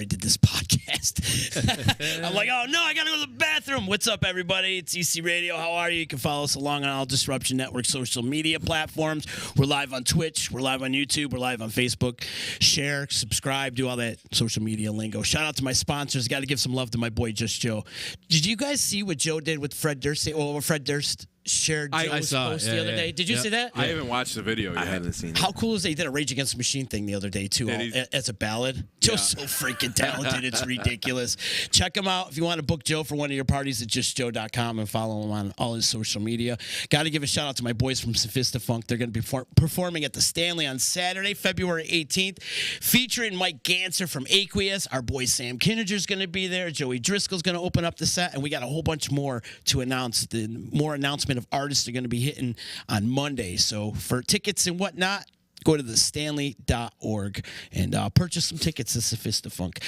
I did this podcast. I'm like, oh, no, I got to go to the bathroom. What's up, everybody? It's EC Radio. How are you? You can follow us along on all Disruption Network social media platforms. We're live on Twitch. We're live on YouTube. We're live on Facebook. Share, subscribe, do all that social media lingo. Shout out to my sponsors. Got to give some love to my boy, Just Joe. Did you guys see what Joe did with Fred Durst? Well, Fred Durst shared Joe's post the other day. Did you see that? I haven't watched the video yet. I haven't seen it. How cool is that? He did a Rage Against the Machine thing the other day, too, as a ballad. Joe's so freaking talented. It's ridiculous. Check him out if you want to book Joe for one of your parties at justjoe.com and follow him on all his social media. Got to give a shout out to my boys from Sophistafunk. They're going to be performing at the Stanley on Saturday, February 18th, featuring Mike Ganser from Aqueous. Our boy Sam Kinninger's going to be there. Joey Driscoll's going to open up the set, and we got a whole bunch more to announce. The more announcement of artists are going to be hitting on Monday. So for tickets and whatnot, go to thestanley.org and purchase some tickets to Sophistafunk.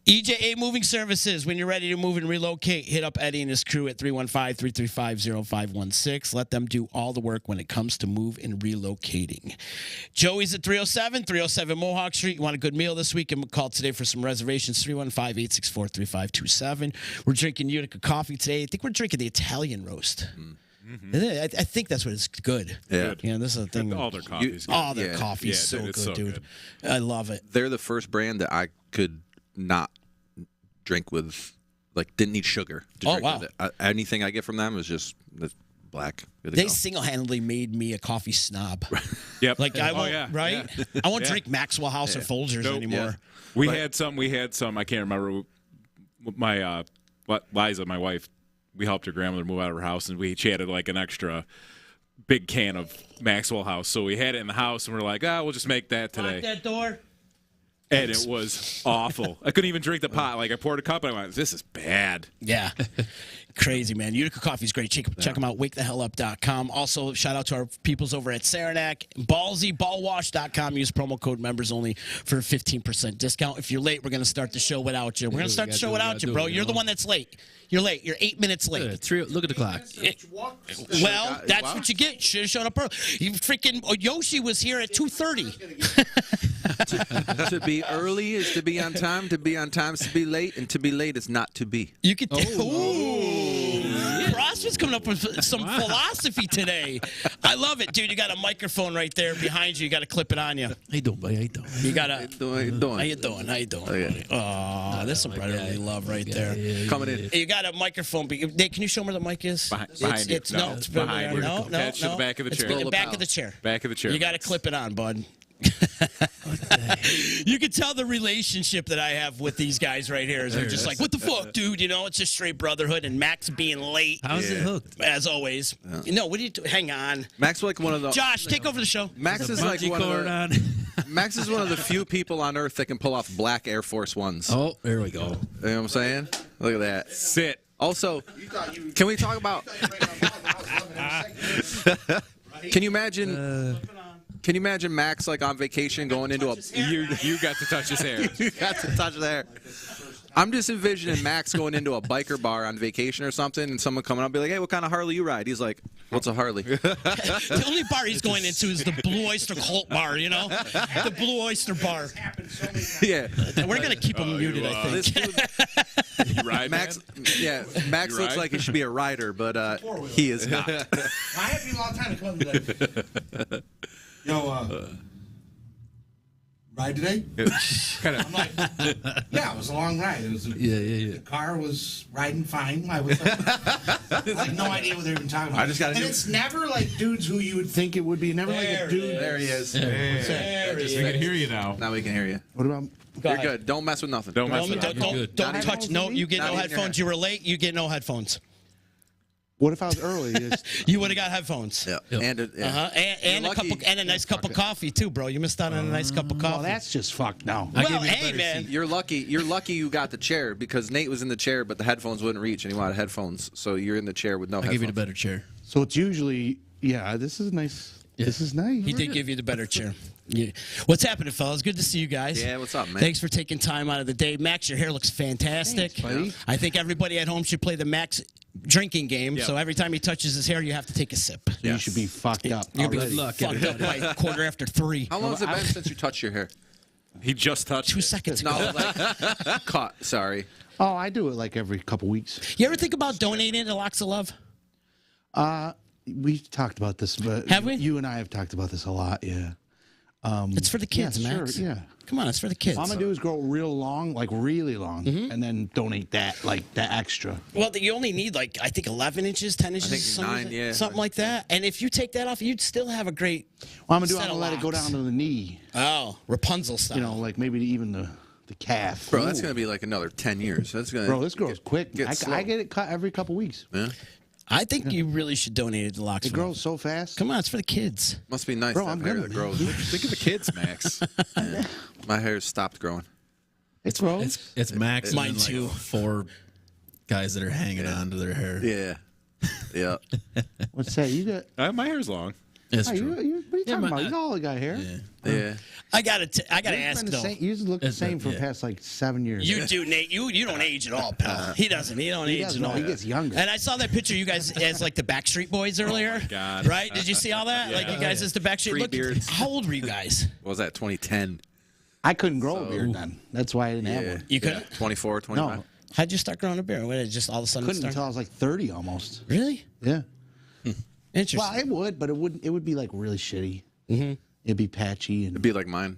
EJA Moving Services, when you're ready to move and relocate, hit up Eddie and his crew at 315-335-0516. Let them do all the work when it comes to move and relocating. Joey's at 307 Mohawk Street. You want a good meal this week? And call today for some reservations, 315-864-3527. We're drinking Utica coffee today. I think we're drinking the Italian roast. Mm-hmm. I think that's what it's good. Yeah. This is the thing. All their coffee's good. All their coffee's so good, dude. I love it. They're the first brand that I could not drink with, like, didn't need sugar to drink with it. Anything I get from them is just black. They single-handedly made me a coffee snob. Yep. Like, I won't, right? Yeah. I won't drink Maxwell House or Folgers anymore. Yeah. We had some, I can't remember, my Liza, my wife, we helped her grandmother move out of her house, and she had like an extra big can of Maxwell House. So we had it in the house, and we're like, we'll just make that today. Lock that door. And it was awful. I couldn't even drink the pot. Like, I poured a cup, and I went, this is bad. Yeah. Crazy, man. Utica Coffee's great. Check them out, wakethehellup.com. Also, shout out to our peoples over at Saranac. Ballsy, ballwash.com. Use promo code members only for a 15% discount. If you're late, we're going to start the show without you. We're going to start the show without you, bro. You're the one that's late. You're late. You're 8 minutes late. Look at the clock. Well, that's what you get. Should have shown up early. You freaking Yoshi was here at 2:30. To be early is to be on time. To be on time is to be late, and to be late is not to be. You could. Ross was coming up with some philosophy today. I love it, dude. You got a microphone right there behind you. You got to clip it on you. How you doing, buddy? How you doing? You got to. How you doing? How you doing? Oh, there's some brotherly love right there. Coming in. You got a microphone. Nate, can you show me where the mic is? Behind you. It's behind you. No. Attached to the back of the chair. It's the back of the chair. Back of the chair. You got to clip it on, bud. You can tell the relationship that I have with these guys right here. They're just like, what the fuck, dude? You know, it's just straight brotherhood. And Max being late. How's it hooked? As always. No, what do you do? Hang on. Max is like one of the. Josh, take over the show. Max is like one of the. Max is one of the few people on earth that can pull off black Air Force Ones. Oh, there we go. You know what I'm saying? Look at that. Sit. Also, can we talk about? Can you imagine? Can you imagine Max like on vacation going into a? You got to touch his hair. You got to touch his hair. I'm just envisioning Max going into a biker bar on vacation or something, and someone coming up and be like, "Hey, what kind of Harley you ride?" He's like, "What's a Harley?" The only bar he's going into is the Blue Oyster Cult bar. You know, the Blue Oyster bar. Yeah, we're gonna keep him muted. I think. You ride, Max. Man? Yeah, Max You looks ride? like he should be a rider, but he is not. I have you a long time to come to that. Yo, ride today? I'm like, yeah, it was a long ride. It was The car was riding fine. I had no idea what they were even talking about. And it's never like dudes who you would think it would be. Never like a dude. There he is. There he We can hear you now. Now we can hear you. What about? You're good. Don't mess with nothing. Don't mess with it. Don't touch. No, you get no headphones. You were late. You get no headphones. What if I was early? You would have got headphones. Yeah. And And a nice cup of coffee too, bro. You missed out on a nice cup of coffee. Well, that's just fucked now. Well, hey, man. You're lucky you got the chair because Nate was in the chair, but the headphones wouldn't reach, and he wanted headphones. So you're in the chair with no headphones. I'll give you the better chair. So it's usually, this is nice. Yeah. This is nice. He did give you the better chair. Yeah. What's happening, fellas? Good to see you guys. Yeah, what's up, man? Thanks for taking time out of the day. Max, your hair looks fantastic. Thanks, buddy. I think everybody at home should play the Max drinking game. Yep. So every time he touches his hair, you have to take a sip. You should be fucked up. You'll be Good luck, fucked up by 3:15. How long has it been since you touched your hair? He just touched 2 it. seconds ago. No, like, caught. Sorry. Oh, I do it like every couple weeks. You ever think about donating to Locks of Love? We talked about this, but Have we? You and I have talked about this a lot. Yeah. It's for the kids, yeah, Max. Sure, yeah. Come on, it's for the kids. All I'm gonna do is grow real long, like really long, and then donate that, like that extra. Well, you only need like I think 11 inches, 10 inches, think something, 9, yeah. something like that. And if you take that off, you'd still have a great. Well, I'm gonna do. set I'm of gonna let it go locks. down to the knee. Oh, Rapunzel style. You know, like maybe even the calf. Bro, that's Ooh. going to be like another 10 years. That's gonna Bro, this grows quick. get slow. I get it cut every couple weeks. Yeah. I think you really should donate it to Locks. It of grows Love. so fast. Come on, it's for the kids. Must be nice Bro, to I'm have hair gonna, that man. grows. Think of the kids, Max. My hair stopped growing. It grows. It's Max. Mine and then, too. Like 4 guys that are hanging on to their hair. Yeah. Yeah. What's that? You got? My hair's long. It's Oh, true. what are you talking but about? You all got hair. Yeah. Yeah. I gotta ask Been the though. same, you look the It's same been- for the yeah. past like 7 years. You do, Nate. You don't age at all, pal. He doesn't. He don't age does, at no, all. he gets younger. And I saw that picture you guys as like the Backstreet Boys earlier. God. Right? Did you see all that? Like you guys as the Backstreet. Free Look, beards. how old were you guys? What was that, 2010? I couldn't grow a beard then. That's why I didn't have one. You couldn't? 24, 25. No, How'd you start growing a beard? What, did it just all of a sudden couldn't start? until I was like 30 almost. Really? Yeah. Interesting. Well, it would, but it wouldn't. It would be like really shitty. Mm-hmm. It'd be patchy and It'd be like mine.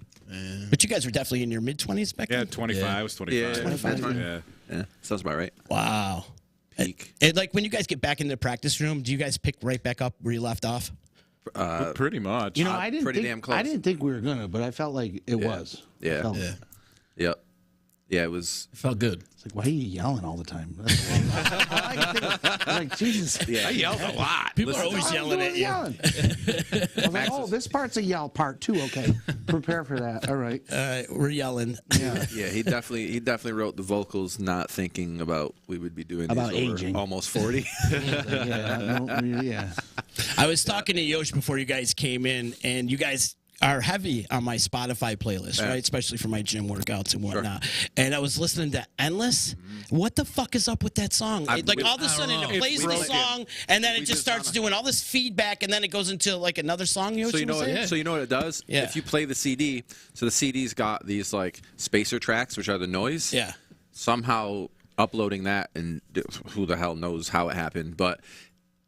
But you guys were definitely in your mid-20s back Yeah, then? 25. I was 25. Yeah, 25. Yeah. Yeah. Sounds about right. Wow. Peak. And like when you guys get back into the practice room, do you guys pick right back up where you left off? Pretty much. you know, I didn't pretty think damn close. I didn't think we were gonna, but I felt like it was. Yeah. I felt- Yeah. Yep. Yeah, it was. It felt good. It's like, why are you yelling all the time? That's all I can think of. Like, Jesus. Yeah. I yelled a lot. People are That's always all I'm yelling doing at is you. yelling. I was like, oh, this part's a yell part too. Okay, prepare for that. All right. We're yelling. Yeah. Yeah, he definitely wrote the vocals not thinking about we would be doing About these over aging. almost 40. Yeah. I was talking to Yosh before you guys came in, and you guys are heavy on my Spotify playlist, right? Especially for my gym workouts and whatnot. And I was listening to Endless. What the fuck is up with that song? Like all of a sudden it plays the broken. song, and then it We just just starts wanna- doing all this feedback, and then it goes into like another song. Yosh, So you know was what? saying? So you know what it does? Yeah. If you play the CD, so the CD's got these like spacer tracks, which are the noise. Yeah. Somehow uploading that, and who the hell knows how it happened, but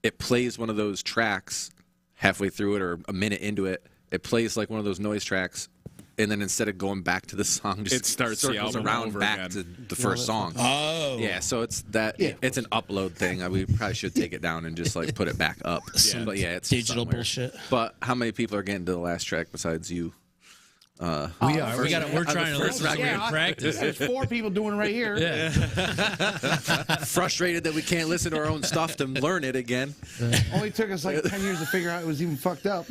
it plays one of those tracks halfway through it or a minute into it. It plays like one of those noise tracks, and then instead of going back to the song, just It starts the circles album around over back again. to the first song. Oh. Yeah, so it's that. Yeah. It's an upload thing. We probably should take it down and just like put it back up. But yeah, it's Digital somewhere. bullshit. But how many people are getting to the last track besides you? We are. We're trying to listen. record. We're in practice. There's 4 people doing it right here. Yeah. Frustrated that we can't listen to our own stuff to learn it again. Only took us like 10 years to figure out it was even fucked up.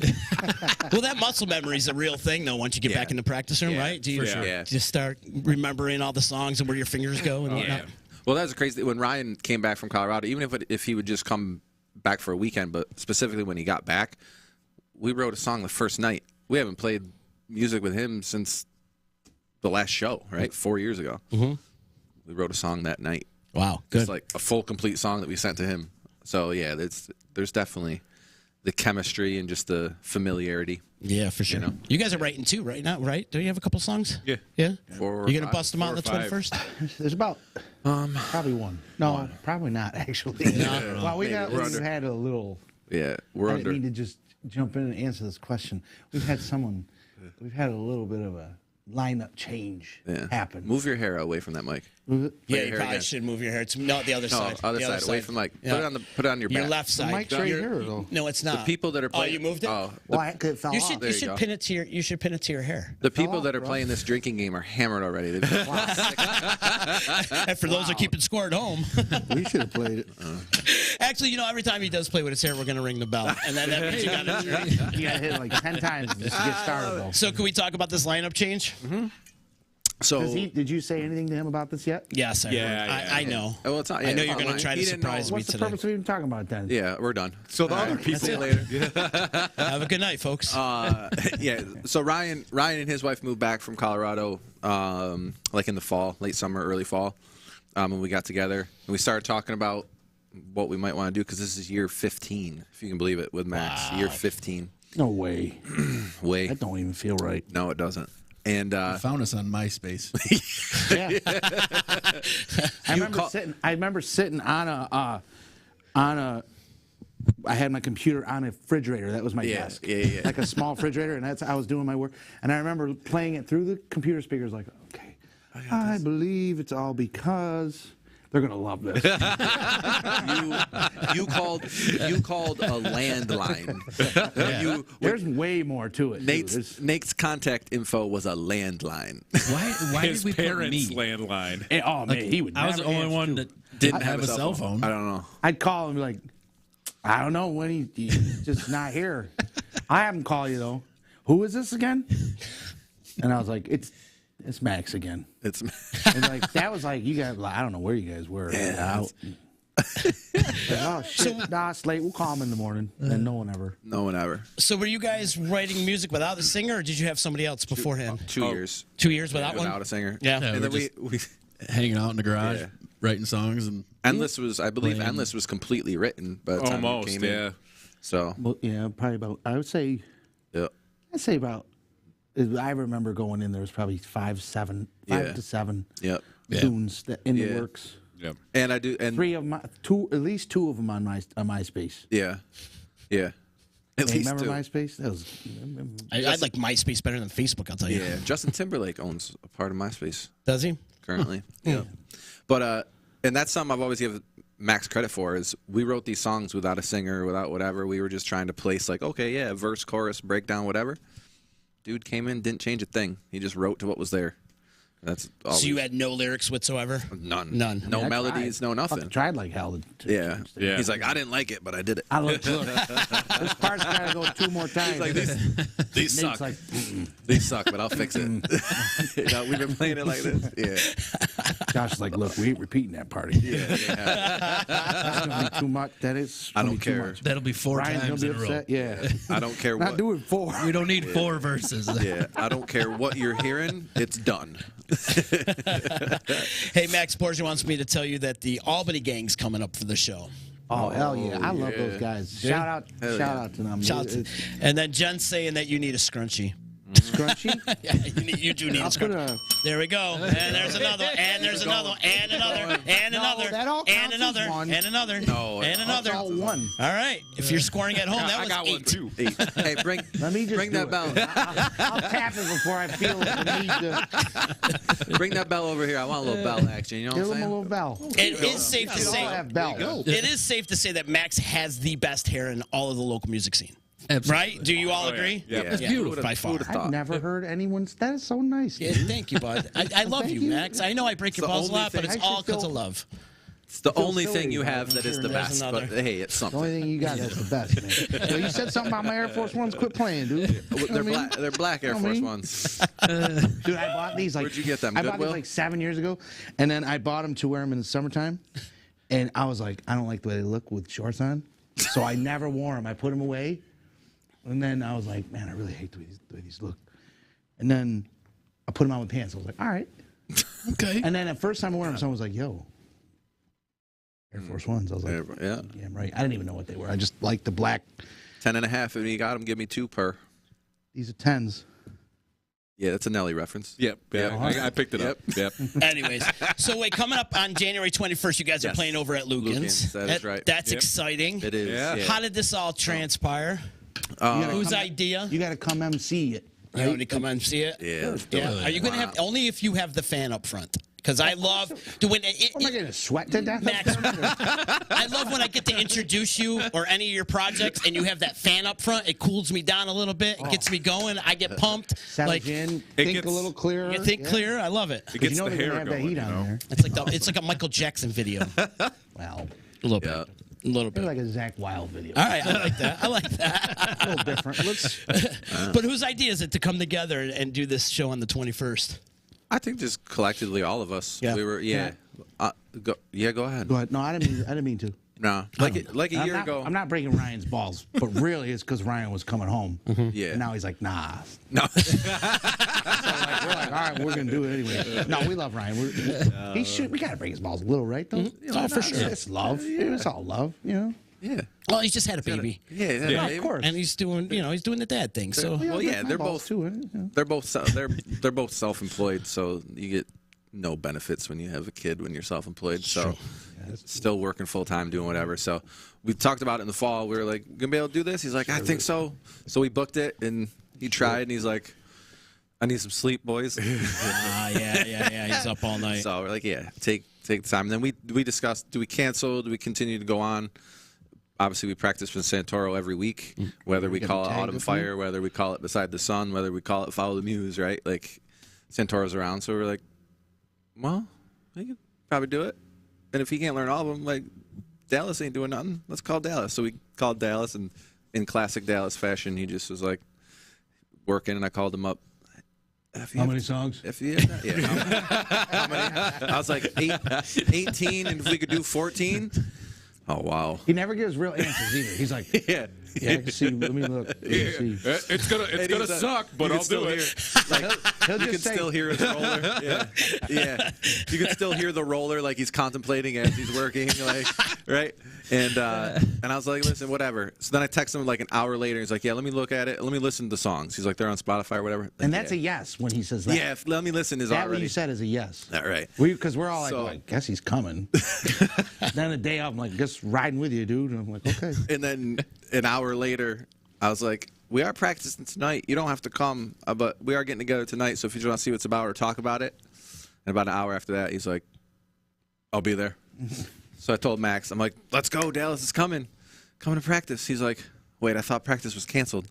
Well, that muscle memory is a real thing, though. Once you get Yeah. back in the practice room, Yeah, right? Do you for sure. Yeah. just start remembering all the songs and where your fingers go and whatnot? Well, that was crazy. When Ryan came back from Colorado, even if he would just come back for a weekend, but specifically when he got back, we wrote a song the first night. We haven't played music with him since the last show, right? 4 years ago. Mm-hmm. We wrote a song that night. Wow, good. It's like a full, complete song that we sent to him. So yeah, there's definitely the chemistry and just the familiarity. Yeah, for sure. You guys are writing too, right now, right? Do you have a couple songs? Yeah. Yeah? Four or You gonna five. bust them out on the 4 or 5. 21st? There's about probably one. No, probably not actually. Well, we've had a little. Yeah, we're I under. didn't mean to just jump in and answer this question. We've had a little bit of a lineup change happen. Move your hair away from that mic. Move it. Yeah, your you hair probably again. should move your hair. It's not the other No, side. other The side, away from the mic. Yeah. Put it on your back. Your left side. mic's right Your- here, though. No, it's not. People that are Oh, playing. you moved it? Oh, Well, it fell You off. should There you you should go. pin it to your hair. the people that are bro. playing this drinking game are hammered already. They've been And for those who are keeping score at home. We should have played it. Actually, every time he does play with his hair, we're gonna ring the bell. And then that means you got it. You got to hit it like 10 times just to get started, though. So can we talk about this lineup change? so. Did you say anything to him about this yet? Yes, I Yeah, heard. yeah. I know. Well, it's not, I know you're it's gonna not try mine. to He didn't know. surprise me What's the today. purpose of even talking about it then? Yeah, we're done. So the other people. See you later. Have a good night, folks. Yeah. So Ryan and his wife moved back from Colorado, like in the fall, late summer, early fall, and we got together and we started talking about what we might want to do because this is year 15, if you can believe it, with Max. Year 15. No way. Way. That don't even feel right. No, it doesn't. And You found us on MySpace. Yeah. I remember sitting on a. I had my computer on a refrigerator. That was my desk. Yeah. Like a small refrigerator, and I was doing my work. And I remember playing it through the computer speakers, like, okay, I believe it's all because they're gonna love this. you called a landline. There's way more to it. Nate's contact info was a landline. Why His did we put parents' me? landline. Oh man, he would. I was the never only answer, one too. that didn't have a cell phone. I don't know. I'd call him and be like, I don't know when he's just not here. I have him call you though. Who is this again? And I was like, it's Max again. It's And like that was like you guys. Like, I don't know where you guys were. Yeah, Oh shit! Nah, it's late. We'll call him in the morning. And no one ever. So were you guys writing music without a singer, or did you have somebody else beforehand? 2 years. 2 years without one? Without a singer. Yeah. And then we Hanging out in the garage, Yeah. writing songs, and Endless was, I believe, Endless was completely written by the time it Almost, came in. So Well, yeah, probably about. I would say. yeah. I'd say about. I remember going in. There was probably 5 to 7 Yep. tunes that in the Yeah. works. Yep. And I do, and 3 of my at least 2 of them on MySpace. yeah. At Hey, least remember 2. MySpace? That was. I like MySpace better than Facebook, I'll tell you. Yeah, Justin Timberlake owns a part of MySpace Does he? currently. Yeah. But and that's something I've always given Max credit for is we wrote these songs without a singer, without whatever. We were just trying to place like, okay, yeah, verse, chorus, breakdown, whatever. Dude came in, didn't change a thing. He just wrote to what was there. That's all. So you had no lyrics whatsoever? None. None. No I melodies, tried. no nothing. Fucking tried like hell. To Yeah. change things. Yeah. He's like, I didn't like it, but I did it. I look. This part's gotta go 2 more times. Like these Nate's suck. like, These suck, but I'll fix it. You know, we've been playing it like this. Yeah. Josh is like, look, we ain't repeating that party. Yeah. That's gonna be too much. That is. I gonna don't be too care. much. that'll be 4 Ryan's times gonna in be a row. upset. Yeah. I don't care Not what. doing 4. We don't need 4 verses. Yeah, I don't care what you're hearing. It's done. Hey, Max Borgia wants me to tell you that the Albany Gang's coming up for the show. Oh hell yeah! I love those guys. Shout out to them. And then Jen's saying that you need a scrunchie. Scrunchy. Yeah, you do need a I'll put scrunchie. There we go. And there's another one. And there's another one. And another. And another. that all And counts as another. one. And another. No, And another. All one. All right. If you're scoring at home, that was 8. Hey, bring Let me just bring do that it. bell. I'll tap it before I feel the need to Bring that bell over here. I want a little bell action. You know give what them a I'm little bell. It is safe to We all say. have bells. It is safe to say that Max has the best hair in all of the local music scene. Absolutely. Right? Do you all agree? Yeah. It's beautiful. By far. I've never heard anyone. That is so nice. Yeah, thank you, bud. I love Thank you, you. Max. I know I break your the balls a only lot, but thing- it's I all should because feel- of love. It's the feel only silly thing you about have it. that is the There's best. another. But hey, it's The only something. thing you got that's the best, man. So you said something about my Air Force Ones. Quit playing, dude. They're black. They're black Air I Force mean- Ones. Dude, I bought these like. Where'd you get them? I bought Goodwill? these like 7 years ago, and then I bought them to wear them in the summertime, and I was like, I don't like the way they look with shorts on, so I never wore them. I put them away, and then I was like, man, I really hate the way these look, and then I put them on with pants. I was like, all right, Okay. and then the first time I wore them, someone was like, yo, Air Force Ones. I was like, Yeah. yeah, I'm right. I didn't even know what they were. I just liked the black. 10.5. If you got them, give me 2 per. These are 10s. Yeah, that's a Nelly reference. Yep. Yeah. I picked it up. Yep. Anyways, so wait, coming up on January 21st, you guys are Yes. playing over at Lugan's. Lugan's, that is right. That's Yep. exciting. It is. Yeah. Yeah. How did this all transpire? Whose idea? You got to come MC it. You want me to come and see it? Yeah. Yeah. Are you going to have only if you have the fan up front? Because I love when Am I going to sweat to death? Max, I love when I get to introduce you or any of your projects and you have that fan up front. It cools me down a little bit. It gets me going. I get pumped. Savage in, think gets- a little clearer. You think Yeah. clear? I love it. It gets You know the they're gonna hair have going. that heat You on know? there. It's like a Michael Jackson video. Well, A little bit. Yeah. A little maybe bit. like a Zach Wild video. All right, I like that. I like that. A little different. Let's. But whose idea is it to come together and do this show on the 21st? I think just collectively, all of us. Yeah. We were. Yeah. Go ahead. Go ahead. No, I didn't mean to. No. Like a I'm year not, ago. I'm not breaking Ryan's balls, but really it's because Ryan was coming home. Yeah. And now he's like, nah. No. We're like, all right, we're gonna do it anyway. No, we love Ryan. We gotta break his balls a little, right? Though. Oh, for sure. It's love. It's all love, you know. Yeah. Well, he just had a baby. Yeah, Of course. And he's doing, he's doing the dad thing. So well, yeah, they're both they're both self-employed, so you get no benefits when you have a kid when you're self-employed. So still working full time, doing whatever. So we talked about it in the fall. We were like, gonna be able to do this? He's like, I think so. So we booked it, and he tried, and he's like, I need some sleep, boys. Yeah. He's up all night. So we're like, yeah, take the time. And then we discussed, do we cancel? Do we continue to go on? Obviously, we practice with Santoro every week, whether we call it Autumn Fire, whether we call it Beside the Sun, whether we call it Follow the Muse, right? Like, Santoro's around, so we're like, well, we could probably do it. And if he can't learn all of them, like, Dallas ain't doing nothing. Let's call Dallas. So we called Dallas, and in classic Dallas fashion, he just was like working, and I called him up. How many songs? How many? I was like 18, and if we could do 14. Oh, wow. He never gives real answers either. He's like, yeah. I can see. Let me look. Let me see. It's gonna suck, but I'll do it. You can still hear his roller. Yeah. You can still hear the roller, like he's contemplating as he's working, like, right? And I was like, listen, whatever. So then I text him like an hour later. He's like, yeah, let me look at it. Let me listen to the songs. He's like, they're on Spotify or whatever. And that's a yes when he says that. Yeah, let me listen is that already. What you said is a yes. All right. Because we're all like, well, I guess he's coming. Then the day off, I'm like, just riding with you, dude. And I'm like, okay. And then an hour later, I was like, we are practicing tonight. You don't have to come, but we are getting together tonight. So if you just want to see what it's about or talk about it. And about an hour after that, he's like, I'll be there. So I told Max, I'm like, let's go, Dallas is coming. Coming to practice. He's like, wait, I thought practice was canceled.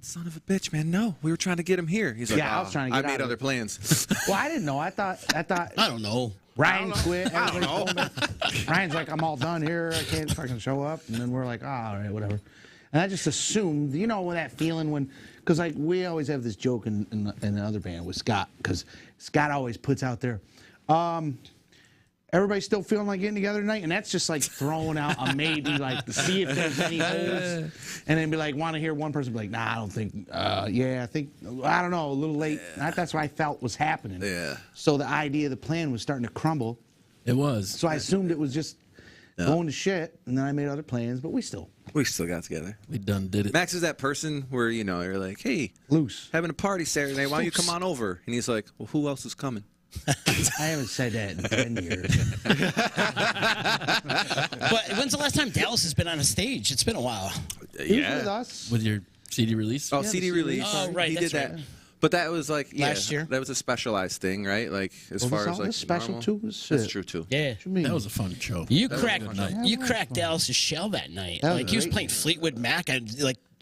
Son of a bitch, man. No, we were trying to get him here. He's like, I was trying to get I made other plans. Well, I didn't know. I thought. I don't know. Ryan quit. I don't know. Ryan's like, I'm all done here. I can't fucking show up. And then we're like, oh, all right, whatever. And I just assumed, when that feeling when, because like we always have this joke in the other band with Scott, because Scott always puts out there, everybody still feeling like getting together tonight? And that's just like throwing out a maybe, like to see if there's any holes. And then be like, want to hear one person be like, nah, I don't think, I don't know, a little late. That's what I felt was happening. Yeah. So the idea, the plan was starting to crumble. It was. So I assumed it was just going to shit, and then I made other plans, but we still got together. We done did it. Max is that person where, you're like, hey, loose. Having a party Saturday, why don't you come on over? And he's like, well, who else is coming? I haven't said that in 10 years. But when's the last time Dallas has been on a stage? It's been a while. Yeah. With us. With your CD release? Oh, CD release. Oh, right. He That's did that. right. But that was like Last year. That was a specialized thing, right? Like as far as like special normal. too. That's true too. Yeah. What you mean? That was a fun show. You cracked Dallas's shell that night. That was Like he was great. playing Fleetwood Mac and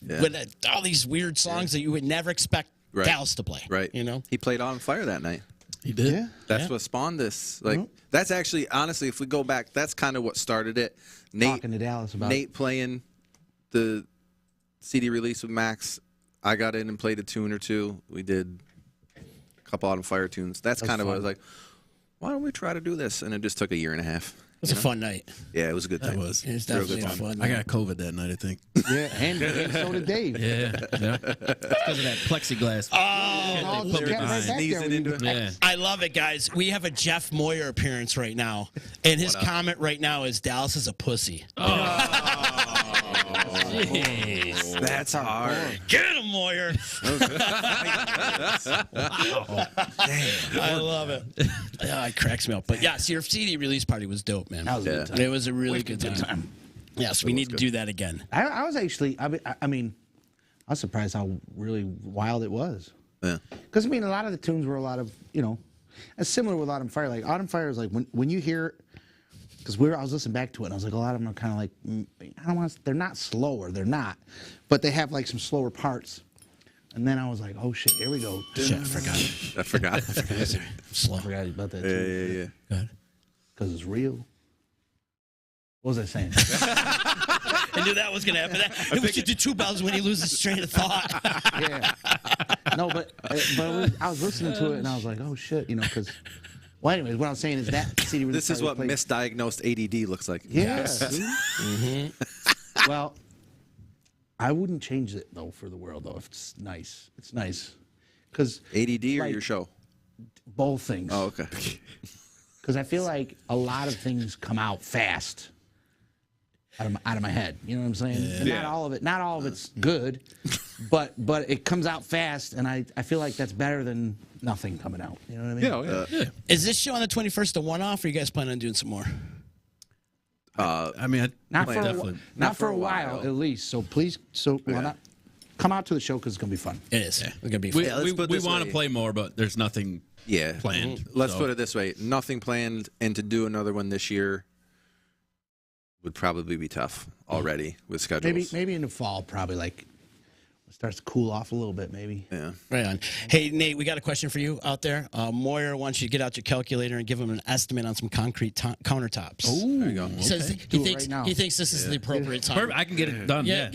with all these weird songs that you would never expect Dallas to play. Right. He played On Fire that night. He did? Yeah. That's what spawned this. Like that's actually honestly, if we go back, that's kind of what started it. Talking to Dallas about Nate playing the CD release with Max. I got in and played a tune or two. We did a couple Autumn Fire tunes. That's kind of what I was like, why don't we try to do this? And it just took a year and a half. It was a fun night. Yeah, it was a good time. It was. It was Real definitely good a time. fun I night. got COVID that night, I think. Yeah, and so did Dave. Yeah. Because of that plexiglass. Oh, Put get it right behind. back Sneezing there when into you- it. Yeah. I love it, guys. We have a Jeff Moyer appearance right now, and his comment right now is Dallas is a pussy. Jeez. That's hard. Get him, Moyer. I love it. It cracks me up. But yes, your CD release party was dope, man. That was a good time. It was a really good time. Yes, we need to do that again. I was actually, I mean, I was surprised how really wild it was. Yeah. Because, I mean, a lot of the tunes were a lot of, it's similar with Autumn Fire. Like, Autumn Fire is like, when you hear, because I was listening back to it, and I was like, a lot of them are kind of like, I don't want to, they're not slower, they're not. But they have, like, some slower parts. And then I was like, oh, shit, here we go. Shit, I forgot. I forgot. Slow. I forgot about that, Yeah, too. yeah, yeah. Go ahead. Because it's real. What was I saying? I knew that was going to happen. We should do 2 bells when he loses train of thought. Yeah. No, but I was listening to it, and I was like, oh, shit, because... Well, anyways, what I'm saying is that CD release This is what played- misdiagnosed ADD looks like. Yeah. Well, I wouldn't change it though for the world though. If it's nice, it's nice. Because ADD or like, your show? both things. Oh, okay. Because I feel like a lot of things come out fast. out of my head. You know what I'm saying? And not all of it's good, but it comes out fast, and I feel like that's better than nothing coming out. You know what I mean? Yeah. Is this show on the 21st a one-off, or you guys plan on doing some more? I mean, Not for a while, at least. So please, come out to the show because it's gonna be fun. It is. It's gonna be fun. we want to play more, but there's nothing planned. Let's put it this way: nothing planned, and to do another one this year would probably be tough already with schedules. Maybe in the fall, probably like it starts to cool off a little bit. Maybe. Yeah. Right on. Hey, Nate, we got a question for you out there. Moyer wants you to get out your calculator and give him an estimate on some concrete countertops. Oh, There you go. He says he thinks this is the appropriate time. Perfect. I can get it done. Yeah.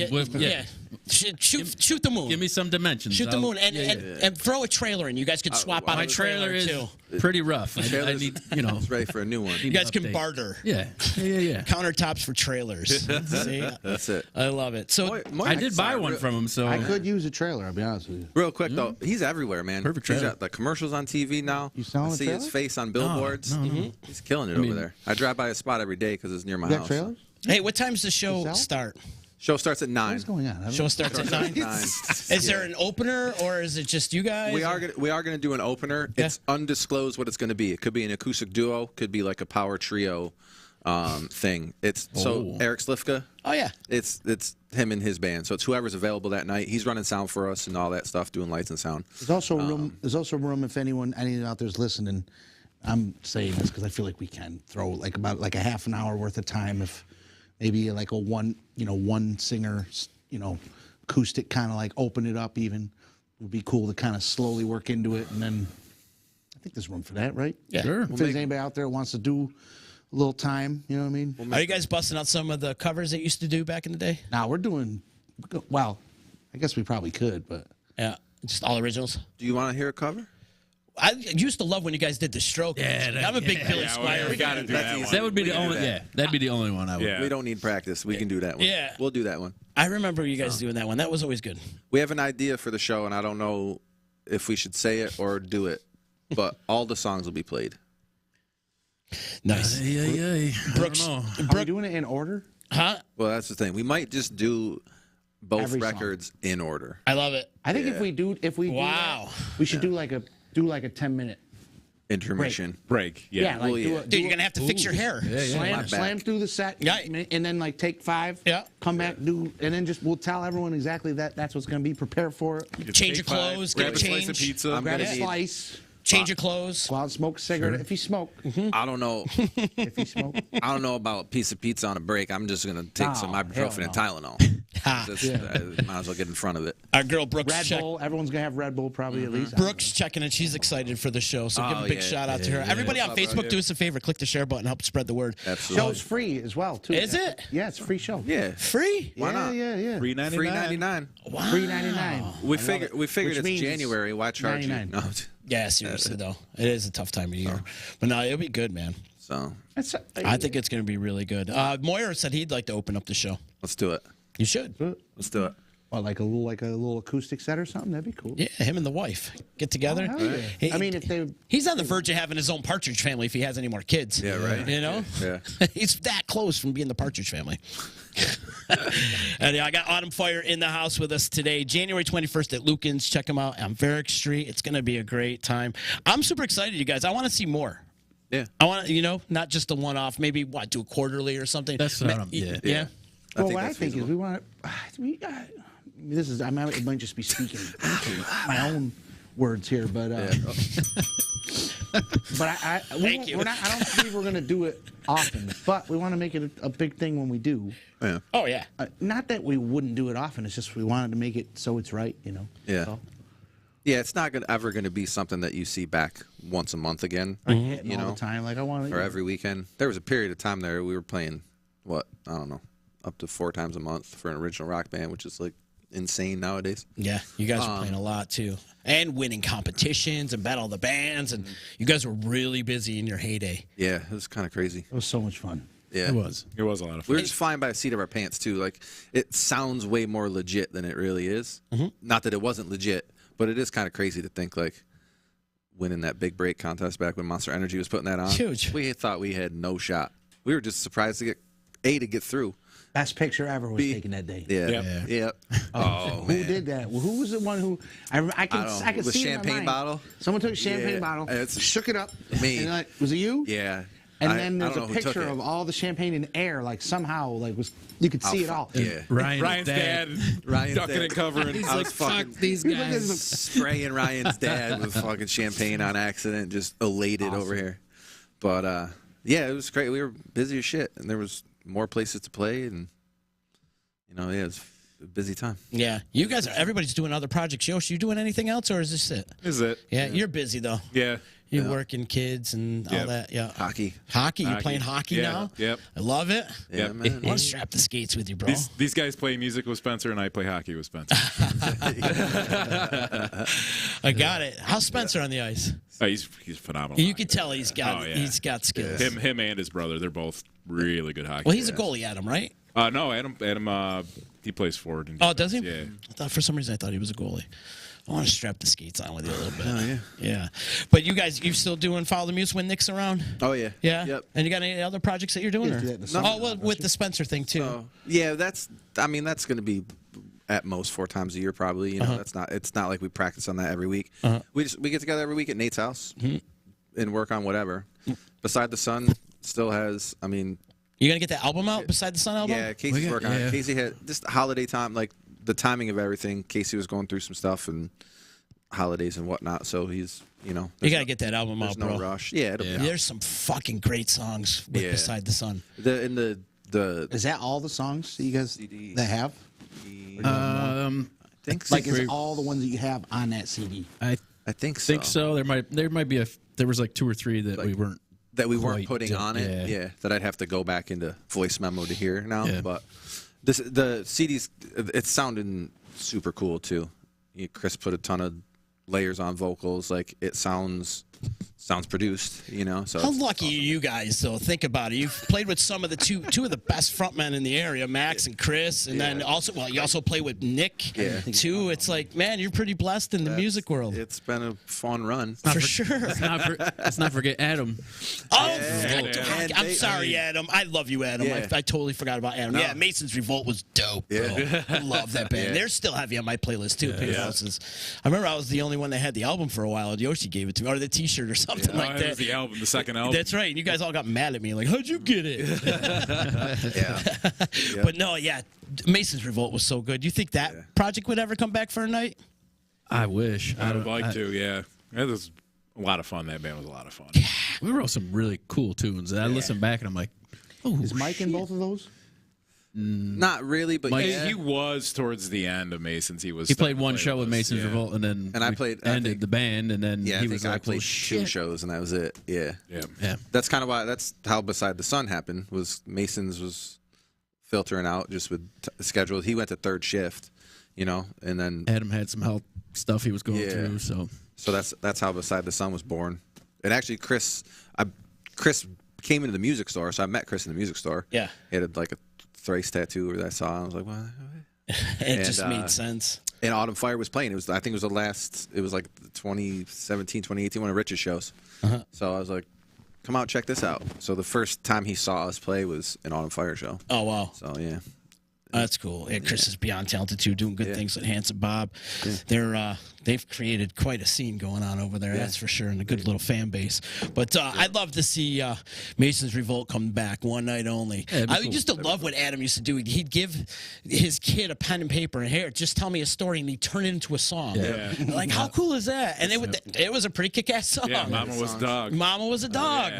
Shoot the moon. Give me some dimensions. Shoot the moon and throw a trailer in. You guys could swap out My a trailer is too. pretty rough. I need, It's ready for a new one. You guys can barter. Yeah. Countertops for trailers. See? That's it. I love it. So I did buy one from him, so I could use a trailer. I'll be honest with you. Real quick though, he's everywhere, man. Perfect He's trailer. got the commercials on TV now. You selling I a see trailer? his face on billboards. No. He's killing it over there. I drive by his spot every day because it's near my You got house. trailers? hey, what time's the show sell? start? Show starts at 9. What's going on? I don't Show know. starts at 9. 9. Is there an opener or is it just you guys? We are gonna do an opener. Yeah. It's undisclosed what it's gonna be. It could be an acoustic duo, could be like a power trio thing. It's so Eric Slifka. Oh yeah. It's him and his band. So it's whoever's available that night. He's running sound for us and all that stuff, doing lights and sound. There's also room. There's also room if anyone out there's listening. I'm saying this because I feel like we can throw about a half an hour worth of time if maybe like a one singer acoustic kind of like open it up even would be cool to kind of slowly work into it, and then I think there's room for that, right? Yeah. Sure. If there's anybody out there who wants to do a little time, you know what I mean? Are you guys busting out some of the covers that you used to do back in the day? Now we're doing well. I guess we probably could, but Yeah. Just all originals? Do you want to hear a cover? I used to love when you guys did the stroke. I'm a big Billy Squire. we got to do that one. that would be the only. that. That'd be the only one I would. Yeah. We don't need practice. We can do that one. Yeah. We'll do that one. I remember you guys doing that one. That was always good. We have an idea for the show, and I don't know if we should say it or do it, but all the songs will be played. Nice. Brooks. are we doing it in order? Huh? Well, that's the thing. We might just do both Every song. records in order. I love it. I think if we do Wow. that, we should do like a 10-minute. Intermission. Break. Yeah. like Well, do yeah. a, Dude, do you're going to have to fix your hair. slam through the set, Yeah. and then like take 5. Yeah. Come back, and then we'll tell everyone exactly that's what's going to be. Prepare for it. Change your clothes, Grab get a slice of change. pizza. I'm Grab a gonna need- slice. Change your clothes. Go out and smoke a cigarette if you smoke. I don't know. If you smoke. I don't know about a piece of pizza on a break. I'm just gonna take some No, ibuprofen and hell Tylenol. Ha. Might as well get in front of it. Our girl Brooks Red check. Bull. Everyone's going to have Red Bull probably at least. Brooks checking it. She's excited for the show. So give a big yeah. shout out to her. Everybody on Facebook, do us a favor. Click the share button. Help spread the word. Absolutely. Show's free as well too. Is it? Yeah, it's a free show. Yeah. Free? Why not? Yeah. $3.99. $3.99. Wow. $3.99. We figured Which it's means January. Why charge you? 99. No. Yeah, seriously, though. It is a tough time of year. But no, it'll be good, man. So I think it's going to be really good. Moyer said he'd like to open up the show. let's do it. You should. Let's do it. Well, like a little acoustic set or something. That'd be cool. Yeah, him and the wife get together. Oh, hell yeah. I mean, if they He's on the verge of having his own Partridge Family if he has any more kids. Yeah, right. You know? Yeah. He's that close from being the Partridge Family. And I got Autumn Fire in the house with us today, January 21st at Lucan's. Check him out on Varick Street. It's going to be a great time. I'm super excited, you guys. I want to see more. Yeah. I want to, not just a one-off. Maybe do a quarterly or something. That's what I'm- yeah. Well, what I think is we want to. I might just be speaking my own words here, but Thank you. I don't believe we're going to do it often, but we want to make it a big thing when we do. Yeah. Oh, yeah. Not that we wouldn't do it often. It's just we wanted to make it so it's right, Yeah. So, Yeah, it's not ever going to be something that you see back once a month again. hitting all the time. Like I want to. Or every weekend. There was a period of time there we were playing, I don't know, up to 4 times a month for an original rock band, which is like insane nowadays. Yeah, you guys were playing a lot, too. And winning competitions and battle the bands. And you guys were really busy in your heyday. Yeah, it was kind of crazy. It was so much fun. Yeah. It was. It was a lot of We fun. were just flying by the seat of our pants, too. Like, it sounds way more legit than it really is. Not that it wasn't legit, but it is kind of crazy to think, like, winning that big break contest back when Monster Energy was putting that on. Huge. We thought we had no shot. We were just surprised to get through. Best picture ever was taken that day. Yeah. Oh, who did that? Well, who was the one who? I can the see it in my champagne mind. bottle. Someone took a champagne bottle, shook it up. Me. And was it you? Yeah. And then there's a picture of all the champagne in the air, like somehow, like you could see it all. Yeah. Ryan's dad ducking and covering. He's like, fuck these guys. Spraying Ryan's dad with fucking champagne on accident, just elated over here. But yeah, it was great. We were busy as shit, and there was more places to play, and it was a busy time. Yeah, you guys everybody's doing other projects. Yoshi, you doing anything else, or is this it? Is it? Yeah, you're busy though. Yeah. You're working kids and all that. Yeah. Hockey. You playing hockey now? Yep. I love it. Yeah, man. I want to strap the skates with you, bro. These guys play music with Spencer, and I play hockey with Spencer. I got it. How's Spencer on the ice? Oh, he's phenomenal. You can tell he's got skills. Him and his brother, they're both really good hockey. Well, he's a goalie, Adam, right? No, Adam, he plays forward. And oh, does he? Yeah. For some reason, I thought he was a goalie. I want to strap the skates on with you a little bit. Oh, yeah. Yeah. But you guys, you still doing Follow the Muse when Nick's around? Oh, yeah. Yeah? Yep. And you got any other projects that you're doing? Yeah, do that in the summer. Oh, well, with the Spencer thing, too. Yeah, that's going to be at most 4 times a year, probably. It's not like we practice on that every week. We get together every week at Nate's house and work on whatever. Beside the Sun still has, you going to get that album out, Beside the Sun album? Yeah, Casey's working on it. Casey had just holiday time, like the timing of everything. Casey was going through some stuff and holidays and whatnot, so he's you got to get that album out, bro. There's no rush. Yeah, it'll be out. There's some fucking great songs with Beside the Sun. The Is that all the songs that you guys that have? I think so. Like, is it all the ones that you have on that CD? I think so. There might be there was like 2 or 3 that we weren't putting on it. Yeah, that I'd have to go back into voice memo to hear now. Yeah. But the CDs, it's sounding super cool too. Chris put a ton of layers on vocals. Like, it sounds produced, so how lucky are you guys, though? Think about it. You've played with some of the two of the best frontmen in the area, Max and Chris, and then you also play with Nick too. It's like, man, you're pretty blessed in the music world. It's been a fun run for sure. Let's not forget Adam. I'm sorry, Adam. I love you, Adam. I totally forgot about Adam. Yeah, Mason's Revolt was dope, bro. I love that band. They're still heavy on my playlist too. Pink Houses. I remember I was the only one that had the album for a while. Yoshi gave it to me, or the T-shirt or something like that. It was the album, the second album. That's right. And you guys all got mad at me, like, how'd you get it? But no, Mason's Revolt was so good. Do you think that project would ever come back for a night? I wish. I would like to. Yeah, it was a lot of fun. That band was a lot of fun. We wrote some really cool tunes. I listen back and I'm like, oh, is Mike in both of those? Not really, but he was towards the end of Mason's. He played one show with Mason's Revolt, and then I ended the band, and then he was I like, played 2 shows, and that was it. Yeah. That's kind of why. That's how Beside the Sun happened. Was Mason's was filtering out just with schedule. He went to 3rd shift, and then Adam had some health stuff he was going through. So that's how Beside the Sun was born. And actually, Chris came into the music store, so I met Chris in the music store. Yeah. He had like a Thrice tattoo that I saw. I was like, what? It just made sense. And Autumn Fire was playing. I think it was it was like 2017, 2018, one of Rich's shows. So I was like, come out, check this out. So the first time he saw us play was an Autumn Fire show. Oh, wow. So, yeah. That's cool. Yeah, Chris is beyond talented too, doing good things with Handsome Bob. They've created quite a scene going on over there, that's for sure, and a good little fan base. But I'd love to see Mason's Revolt come back one night only. I used to love what Adam used to do. He'd give his kid a pen and paper and here, just tell me a story, and he'd turn it into a song. Yeah. Like, how cool is that? And it was a pretty kick-ass song. Yeah, Mama was a dog. Mama was a dog.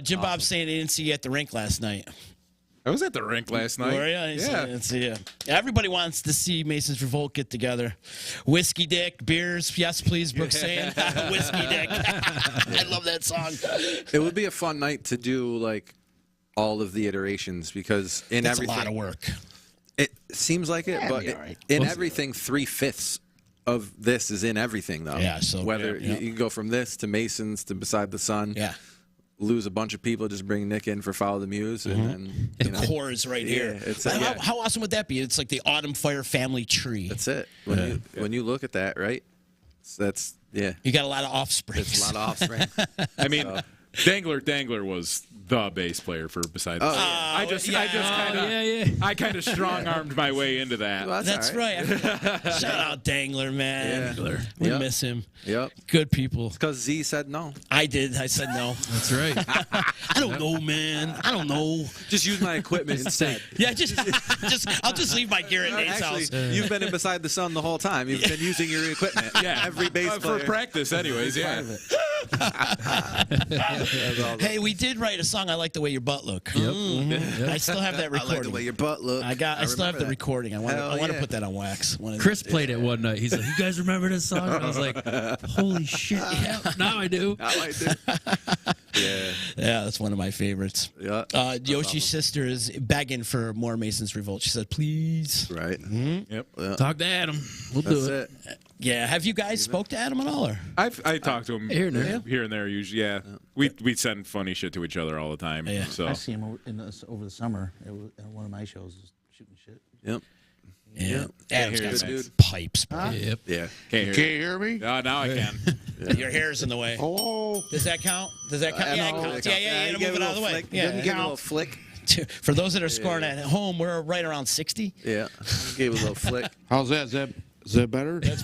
Jim Bob saying he didn't see you at the rink last night. I was at the rink last night. Were you? Yeah. Everybody wants to see Mason's Revolt get together. Whiskey Dick, beers, yes please, Brooke saying. Whiskey Dick. I love that song. It would be a fun night to do like all of the iterations because in That's everything. a lot of work. It seems like it, but in everything, 3/5 of this is in everything though. Yeah, so whether you can go from this to Mason's to Beside the Sun. Yeah. Lose a bunch of people, just bring Nick in for Follow the Muse, and then the core is right here. How awesome would that be? It's like the Autumn Fire family tree. That's it. When you look at that, right? You got a lot of offspring. It's a lot of offspring. I mean, Dangler was the bass player for besides. I kind of strong armed my way into that. Well, that's right. Shout out Dangler, man. Yeah. We miss him. Yep. Good people. Because Z said no. I did. I said no. That's right. I don't know, man. I don't know. Just use my equipment instead. Yeah, I'll just leave my gear at Nate's Actually, house. you've been in Beside the Sun the whole time. You've been using your equipment. Yeah, every bass player. for practice, anyways. Yeah. Hey, we did write a song. I like the way your butt look. Yep. I still have that I recording. like the way your butt look. I still have the recording. I want to put that on wax. Chris played it one night. He's like, "You guys remember this song?" And I was like, "Holy shit! Yeah, now I do." Now I do. Yeah. Yeah, that's one of my favorites. Yeah. Yoshi's sister is begging for more Mason's Revolt. She said, "Please." Right. Yep. Yeah. Talk to Adam. We'll That's do it. it. Yeah. Have you guys spoke to Adam at all? Or? I talk to him Here and there. here and there usually. Yeah, we send funny shit to each other all the time. Yeah. So I see him over the summer at one of my shows, just shooting shit. Yep. Yeah. Can't Adam's hear got you, some dude. pipes. Bro. Yep. Yeah. can't hear me? now I can. Your hair's in the way. Oh, Does that count? Does that count? Yeah, it counts. Yeah. You Move gave it a out of the way. flick. Yeah. Didn't give it a little flick. For those that are scoring at home, we're right around 60. Yeah. Gave it a little flick. how's that? Is that better? Hey,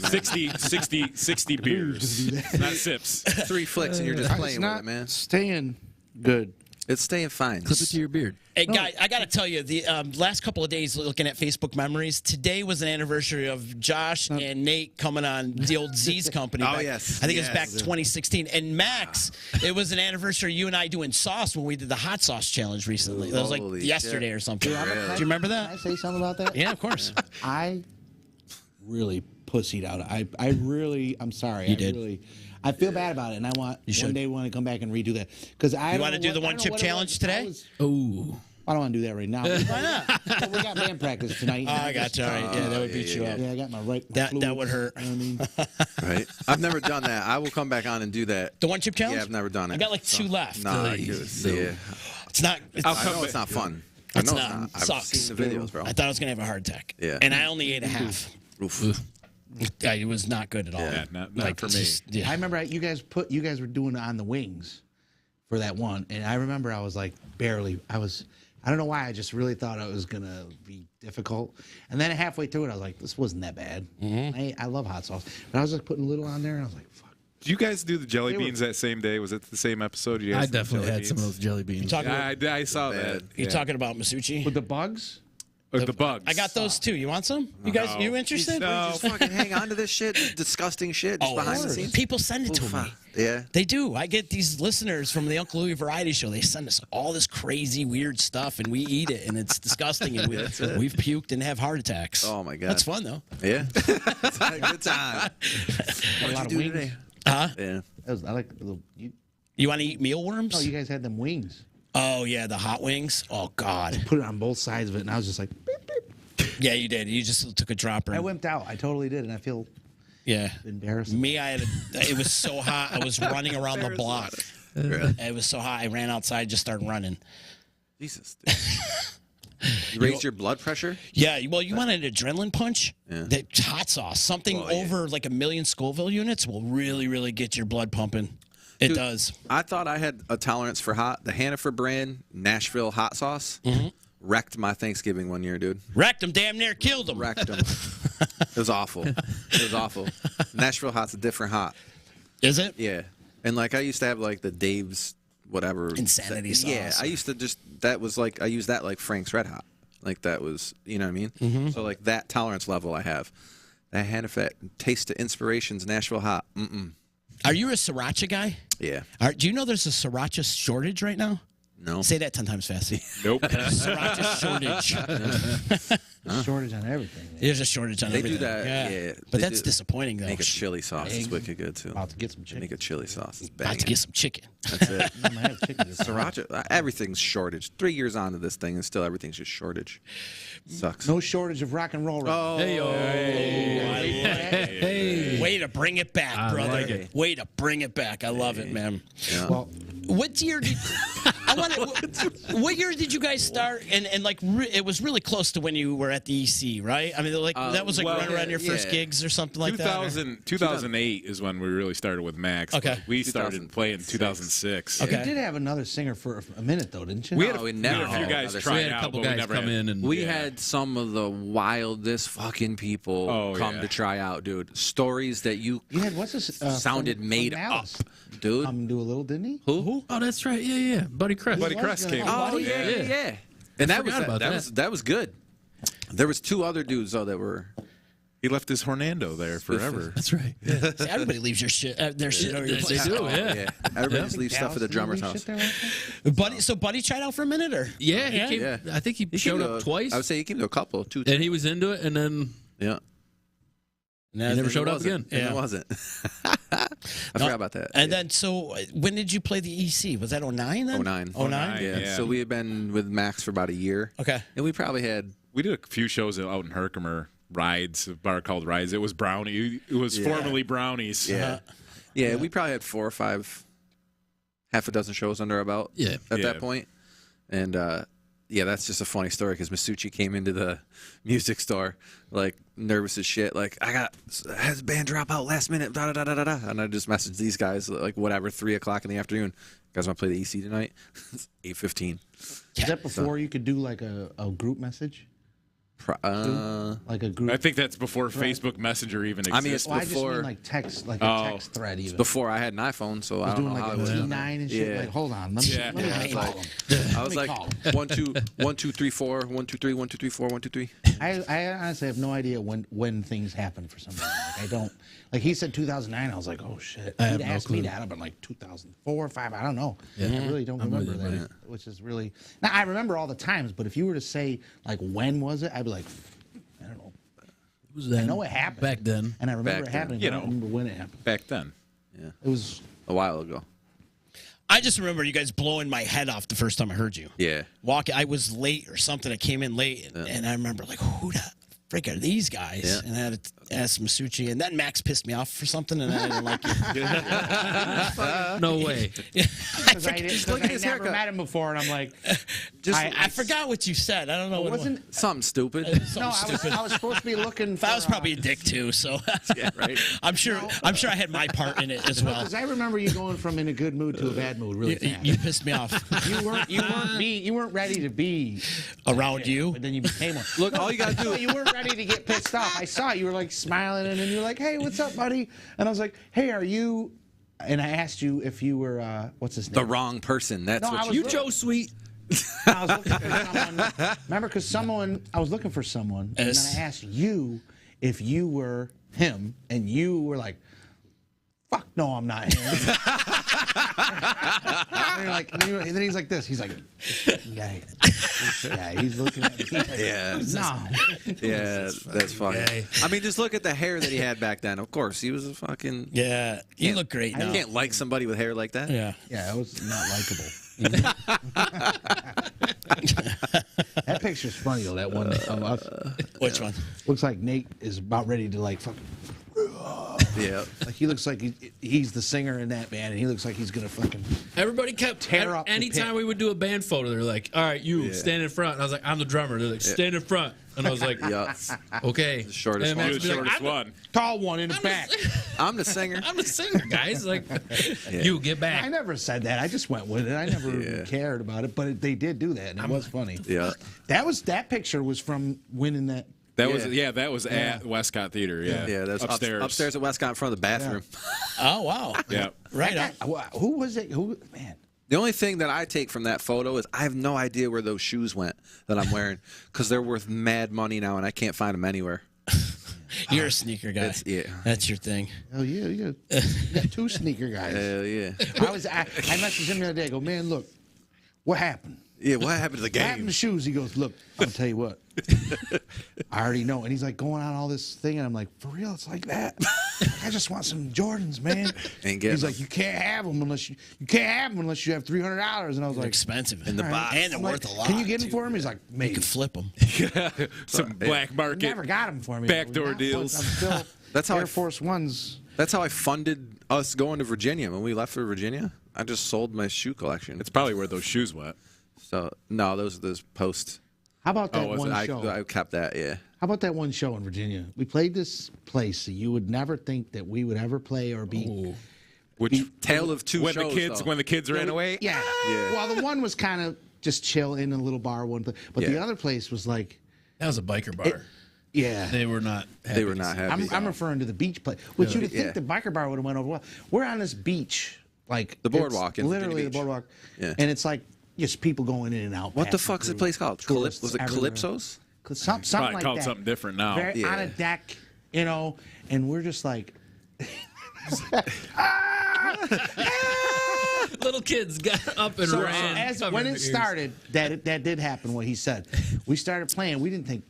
man. 60 beers, not sips. 3 flicks and you're just It's playing with not it, man. staying good. It's staying fine. Clip it to your beard. Hey, guy, I got to tell you, the last couple of days looking at Facebook memories, today was an anniversary of Josh and Nate coming on the old Z's company. Oh, back- yes. I think it was back Yes. 2016. And Max, it was an anniversary of you and I doing sauce when we did the hot sauce challenge recently. That was like Holy yesterday shit. or something. Really? Do you remember Can I that? say something about that? Yeah, of course. I really pussied out. I'm sorry. You did. I feel bad about it, and I want You should. one day want to come back and redo that because I. You want to do the one chip challenge today? Oh. I don't want to do that right now. Why not? But we got band practice tonight. Oh, I got you. All right. Yeah, that would beat you up. Yeah, I got my right. That fluids, would hurt. You know what I mean? Right? I've never done that. I will come back on and do that. The one chip challenge? Yeah, I've never done it. I got like 2 left. Nah, Please. yeah. It's not. I know it's not fun. I It's know not. it's not. I've Sucks. seen the videos, bro. I thought I was going to have a heart attack. Yeah. And I only ate a half. Oof. It was not good at all. Yeah, not for it's me. just- I remember you guys were doing it on the wings for that one, and I remember I was like I don't know why, I just really thought it was gonna be difficult, and then halfway through it I was like, this wasn't that bad. I love hot sauce, but I was just putting a little on there, and I was like, fuck. Did you guys do the jelly beans that same day? Was it the same episode? You guys I did the definitely jelly had some of beans? those jelly beans. Talking Yeah, about, I saw that. you talking about Masucci? With the bugs? The bugs. I got those too. You want some? You guys, No. you interested? No. Just fucking hang on to this shit, disgusting shit, just behind the scenes. People send it to Oof, me. Yeah. They do. I get these listeners from the Uncle Louie Variety Show. They send us all this crazy, weird stuff, and we eat it, and it's disgusting. And we've puked and have heart attacks. Oh, my God. That's fun though. Yeah. It's a good time. A lot of wings. Today? Huh? Yeah. I like the little. You want to eat mealworms? Oh, you guys had them wings. Oh yeah, the hot wings. Oh God. Put it on both sides of it, and I was just like, beep, beep. Yeah, you did. You just took a dropper. I wimped out. I totally did, and I feel Yeah. embarrassed. Me, it was so hot. I was running around the block. It was so hot. I ran outside, just started running. Jesus. Dude. You raised your blood pressure? Yeah, well, you want an adrenaline punch? Yeah. That hot sauce, something over like 1 million Scoville units will really, really get your blood pumping. It Dude, does. I thought I had a tolerance for hot. The Hannaford brand Nashville hot sauce wrecked my Thanksgiving one year, dude. Wrecked them, damn near killed them. Wrecked them. It was awful. It was awful. Nashville hot's a different hot. Is it? Yeah. And like I used to have like the Dave's whatever Insanity Yeah, sauce. I used to that was like I used that like Frank's Red Hot. Like that was, you know what I mean? So like that tolerance level I have. That Hannaford Taste to Inspirations Nashville hot. Are you a sriracha guy? Yeah. Do you know there's a sriracha shortage right now? No. Say that 10 times fast. Nope. Sriracha shortage. Shortage on everything. Man. There's a shortage on They everything. do that, yeah, But they that's do. disappointing, though. Make a chili sauce. It's wicked good too. About to get some chicken. Make a chili sauce. It's About banging. to get some chicken. That's it. I might have chicken. Sriracha. Everything's shortage. 3 years onto this thing, and still everything's just shortage. Sucks. No shortage of rock and roll. Right Hey. Way to bring it back, I brother. like it. Way to bring it back. I love it, man. Yeah. Well, What year did I want. What year did you guys start? And like, it was really close to when you were at the EC, right? I mean, like that was like right around your first gigs or something like that. 2008 is when we really started with Max. Okay. We started playing in 2006. Okay. You did have another singer for a minute though, didn't you? We had No, we a never few had guys another try We had a out, couple but we guys never come had- in and We had some of the wildest fucking people come to try out, dude. Stories that you had what's this? sounded from made up, Malice. dude. Come do a little, didn't he? Who? Oh, that's right. Yeah. Buddy Crest. Buddy Crest came. Oh Buddy? yeah. And that was forgot about that. that was good. There was two other dudes though that were. He left his Hornando there forever. That's right. Yeah. See, everybody leaves their shit over your They place. do, yeah. Everybody just leaves stuff at the Dallas, drummer's didn't house. he shit there like that? So Buddy tried out for a minute, or Yeah, he came. Yeah. I think he He showed came up to- twice, I would say he came to a couple, two. and he was into it, and then Yeah. No, he never And showed it up wasn't. again. And Yeah. it wasn't. I forgot about that. And Yeah. then, so when did you play the EC? Was that 09 then? 09. 09? Yeah. Yeah. So we had been with Max for about a year. Okay. And we probably had. We did a few shows out in Herkimer. Rides, a bar called Rides. It was Brownie. It was formerly Brownies. Yeah. Yeah, we probably had 4 or 5, half a dozen shows under our belt Yeah. at Yeah. that point. And yeah, that's just a funny story because Masucci came into the music store like nervous as shit. Like, has the band drop out last minute, da da da da da. And I just messaged these guys like whatever, 3 o'clock in the afternoon. You guys want to play the EC tonight? It's 8:15. Is that before you could do like a group message? Like a group. I think that's before Facebook Messenger even existed. I mean, it's Well, I just before mean like text, like a text thread even. before I had an iPhone, so I I was don't doing know like how a it was. T9 and shit. Yeah. Like, hold on, let me Yeah. call him. I was me like call 1 2 1 2 3 4 1 2 3 1 2 3 4 1 2 3. I honestly have no idea when things happen for somebody. Like I don't. Like he said 2009, I was like, oh shit. I have He'd no asked me clue. that. I've been like 2004 or 5. I don't know. I really don't I'm with remember you, that. buddy. Which is really. Now I remember all the times, but if you were to say like when was it, I'd be like, I don't know. It was then. I know it happened back then. and I remember Back it then. happening. You but I don't know. remember when it happened. back then. It was. A while ago. I just remember you guys blowing my head off the first time I heard you. Yeah. I was late or something. I came in late, and I remember like, who the frick are these guys? Yeah. And I had to ask Masucci, and then Max pissed me off for something, and I didn't like it. No way. Because I look at his never haircut. met him before, and I'm like, I forgot what you said. I don't know what wasn't. it was. Something stupid. Something stupid. I was supposed to be looking. For, I was probably a dick too, so Yeah, right. I'm sure I had my part in it as well. Because I remember you going from in a good mood to a bad mood really fast. You pissed me off You weren't ready to be around you. but then you became one. Look, all you gotta do. You weren't ready to get pissed off. I saw you were like smiling, and then you were like, "Hey, what's up, buddy?" And I was like, "Hey, are you?" And I asked you if you were what's his The name? wrong person. That's No, I what was you. looking- Joe Sweet. I was looking for someone. Remember, because I was looking for someone, and Yes. then I asked you if you were him, and you were like, "Fuck no, I'm not him." And you're like, and then he's like this. He's like, "Yeah, he's looking at me. He's like, Yeah. no." Yeah, that's funny. gay. I mean, just look at the hair that he had back then. Of course, he was a fucking. Yeah, you look great You now. can't like somebody with hair like that. Yeah. Yeah, it was not likable. That picture's funny though. That one of us Which one? looks like Nate is about ready to like fucking. Yeah. Like he looks like he's the singer in that band, and he looks like he's gonna fucking. Everybody kept Tear up the anytime pit. we would do a band photo, they're like, "All right, you stand in front." And I was like, "I'm the drummer." They're like, "Stand in front," and I was like, Yeah. "Okay." The shortest And one. Max You're the would be like, shortest one. Tall one in the back. I'm the singer. I'm the singer, guys. Like, you get back. I never said that. I just went with it. I never cared about it, but they did do that, and it was funny. Yeah. That picture was from winning that. That was at Westcott Theater. Yeah, Yeah, that's upstairs. upstairs at Westcott in front of the bathroom. Oh wow. Yeah, Right on. Who was it? Man? The only thing that I take from that photo is I have no idea where those shoes went that I'm wearing because they're worth mad money now and I can't find them anywhere. You're a sneaker guy. Yeah. That's your thing. Oh yeah, you got 2 sneaker guys. Hell yeah. I messaged him the other day. I go, man, look, what happened? Yeah, what happened to the What happened game? to shoes? He goes, look, I'll tell you what. I already know. And he's like going on all this thing, and I'm like, for real, it's like that. I just want some Jordans, man. Ain't getting He's like, you can't have them unless you have $300. And I was like, Expensive. In the all right. box. And they're I'm worth like, a lot. Can you get them too. for him? He's like, You maybe. can flip them. some black market. Never got them for me. Backdoor I'm deals. still That's how Air I- Force Ones. That's how I funded us going to Virginia when we left for Virginia. I just sold my shoe collection. It's probably where those shoes went. So no, those posts. How about that one show? I kept that. Yeah. How about that one show in Virginia? We played this place that you would never think that we would ever play or be. Which Tale of two when shows. When the kids ran away. Yeah. Well, the one was kind of just chill in a little bar, but the other place was like. That was a biker bar. They were not. They were not happy. I'm referring to the beach place, which you'd think the biker bar would have went over well. We're on this beach, like the boardwalk, literally the boardwalk, and it's like just people going in and out. What the fuck's the place called? Was it Calypso's? Something Probably like called that. something different now. On a deck, and we're just like. Little kids got up and ran. When it started, that did happen. What he said, we started playing. We didn't think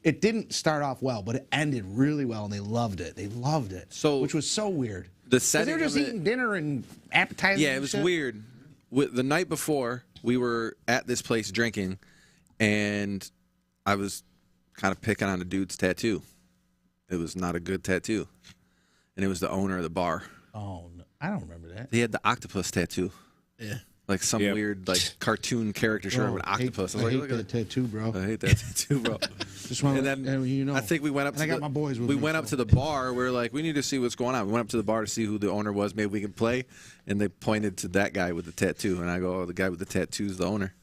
it didn't start off well, but it ended really well, and they loved it. So, which was so weird. The setting they were just eating dinner and appetizers. Yeah, it was weird. The night before, we were at this place drinking, and I was kind of picking on a dude's tattoo. It was not a good tattoo, and it was the owner of the bar. Oh, no, I don't remember that. He had the octopus tattoo. Yeah. Like some weird cartoon caricature show with an octopus. I hate that tattoo, bro. I hate that tattoo, bro. And then I think we went up. I got my boys with me. We went up to the bar. We were like, we need to see what's going on. We went up to the bar to see who the owner was. Maybe we can play. And they pointed to that guy with the tattoo, and I go, "Oh, the guy with the tattoo is the owner."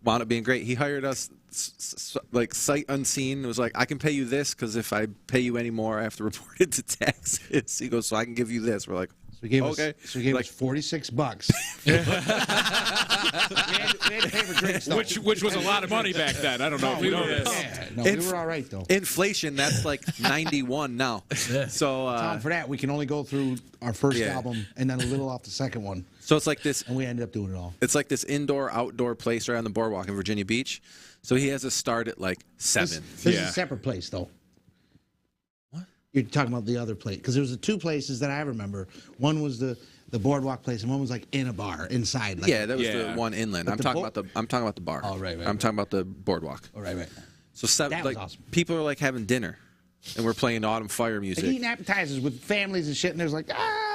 Wound up being great. He hired us like sight unseen. It was like, I can pay you this because if I pay you any more, I have to report it to taxes. He goes, so I can give you this. We're like. So he gave us $46. we had to pay for drinks, though. Which was a lot of money back then. I don't know if you know this. We were all right, though. Inflation, that's like 91 now. So Tom, for that, we can only go through our first album and then a little off the second one. So it's like this. And we ended up doing it all. It's like this indoor-outdoor place right on the boardwalk in Virginia Beach. So he has us start at like 7. This is a separate place, though. You're talking about the other place because there was the two places that I remember. One was the boardwalk place, and one was like in a bar inside. Like, that was the one inland. I'm talking about the bar. Oh, right. I'm talking about the boardwalk. Oh, right. So 7, that like was awesome. people are like having dinner, and we're playing Autumn Fire music. Like eating appetizers with families and shit, and there's like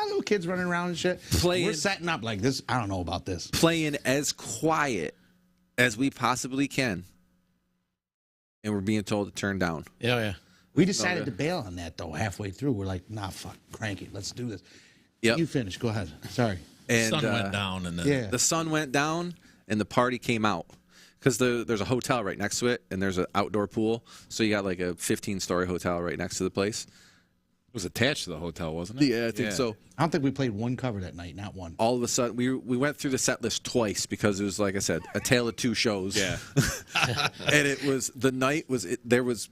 little kids running around and shit. We're setting up like this. I don't know about this. Playing as quiet as we possibly can, and we're being told to turn down. Yeah. We decided to bail on that, though, halfway through. We're like, nah, fuck, crank it. Let's do this. Yep. You finish. Go ahead. Sorry. And sun went down. And then the sun went down, and the party came out. Because there's a hotel right next to it, and there's an outdoor pool. So you got like a 15-story hotel right next to the place. It was attached to the hotel, wasn't it? Yeah, I think so. I don't think we played one cover that night, not one. All of a sudden, we went through the set list twice because it was, like I said, a tale of two shows. Yeah. And it was, the night was, there was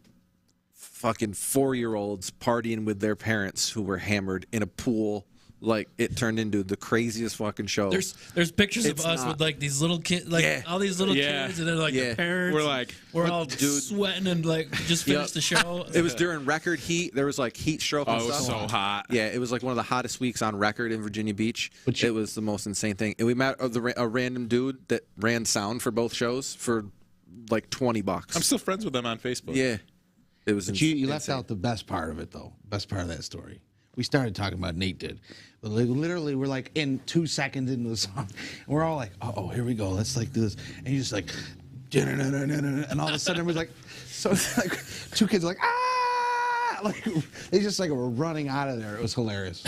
fucking 4-year-olds partying with their parents who were hammered in a pool. Like, it turned into the craziest fucking show. There's pictures of us with like these little kids, like all these little kids, and then like the parents. We're all sweating and like just finished the show. It was during record heat. There was like heat stroke and stuff. stuff. It was so hot. Yeah, it was like one of the hottest weeks on record in Virginia Beach. It was the most insane thing. And we met a random dude that ran sound for both shows for like $20. I'm still friends with them on Facebook. Yeah. It was insane. You left out the best part of it, though. Best part of that story. We started talking about Nate did. But literally, we're like in 2 seconds into the song. And we're all like, oh, here we go. Let's like do this. And he's just like, and all of a sudden, everybody's like, so like 2 kids are like, ah! Like, they just like were running out of there. It was hilarious.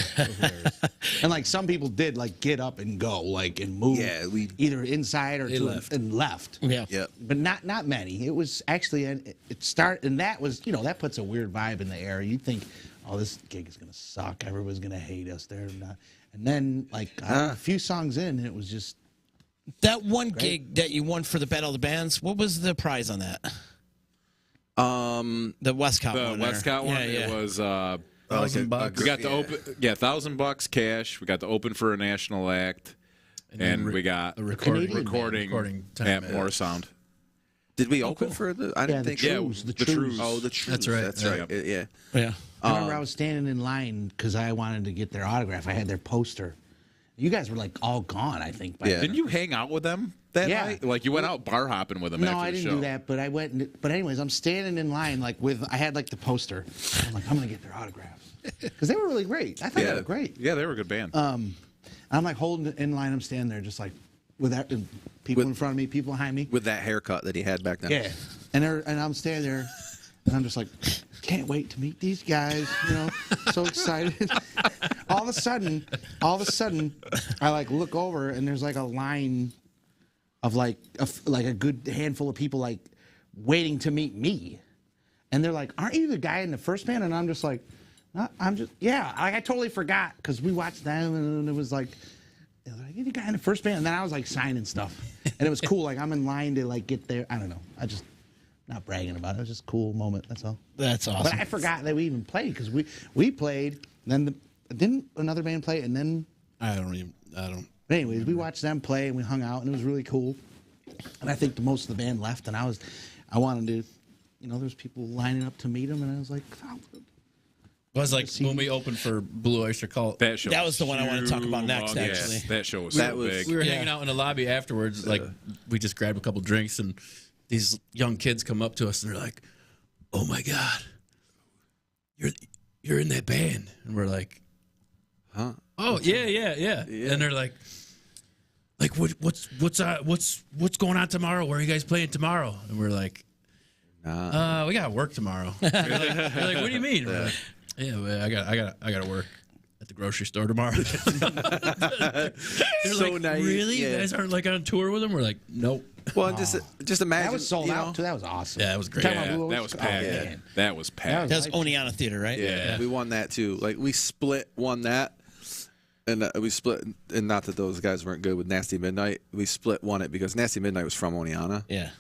And like some people did like get up and go, like, and move either inside or and left. Yeah. But not many. It was actually, and that was, that puts a weird vibe in the air. You think, oh, this gig is going to suck. Everybody's going to hate us. And then, like, a few songs in, it was just. That one gig that you won for the Battle of the Bands, what was the prize on that? The Westcott one. The Westcott one, it was $1,000. We got the open, $1,000 cash. We got to open for a national act, and we got the recording at More Sound. Did we open for the? I didn't think. The Trues. Oh, the Trues. That's right. That's right. Yeah. I remember I was standing in line because I wanted to get their autograph. I had their poster. You guys were like all gone, I think. Didn't you hang out with them that night? Like you went out bar hopping with them after the show. No, I didn't do that, but I went. But anyways, I'm standing in line like I had like the poster. I'm like, I'm gonna get their autographs because they were really great. I thought they were great. Yeah, they were a good band. I'm like holding in line. I'm standing there just like with that people in front of me, people behind me. With that haircut that he had back then. Yeah. And I'm standing there, and I'm just like, can't wait to meet these guys. You know, so excited. All of a sudden, I like look over, and there's like a line of like a good handful of people like waiting to meet me, and they're like, "Aren't you the guy in the first band?" And I'm just like, no, I'm just I totally forgot because we watched them, and it was like. You the guy in the first band, and then I was like signing stuff, and it was cool. Like I'm in line to like get there. I don't know. I just not bragging about it. It was just a cool moment. That's all. That's awesome. But I forgot that we even played because we played. And then didn't another band play? And then I don't. But anyways, we watched them play and we hung out, and it was really cool. And I think most of the band left, and I wanted to, there's people lining up to meet them, and I was like, oh. It was like when we opened for Blue Oyster Cult. That was the one I want to talk about next, actually. That show was so big. We were hanging out in the lobby afterwards. Like, we just grabbed a couple drinks, and these young kids come up to us, and they're like, "Oh, my God, you're in that band." And we're like, "Huh? Oh, yeah. And they're like, what's going on tomorrow? Where are you guys playing tomorrow?" And we're like, we got to work tomorrow. They're like, "What do you mean?" We're like, yeah, well, I got to work at the grocery store tomorrow. They're So like, naive, really? yeah. You guys aren't like on tour with them? We're like, nope. Well, just imagine. That was sold out too. That was awesome. Yeah, it was great. Yeah, that was packed. yeah. That was packed. That was Oneonta Theater, right? Yeah, we won that too. Like we won that, and we split. And not that those guys weren't good with Nasty Midnight. We won it because Nasty Midnight was from Oneonta. Yeah.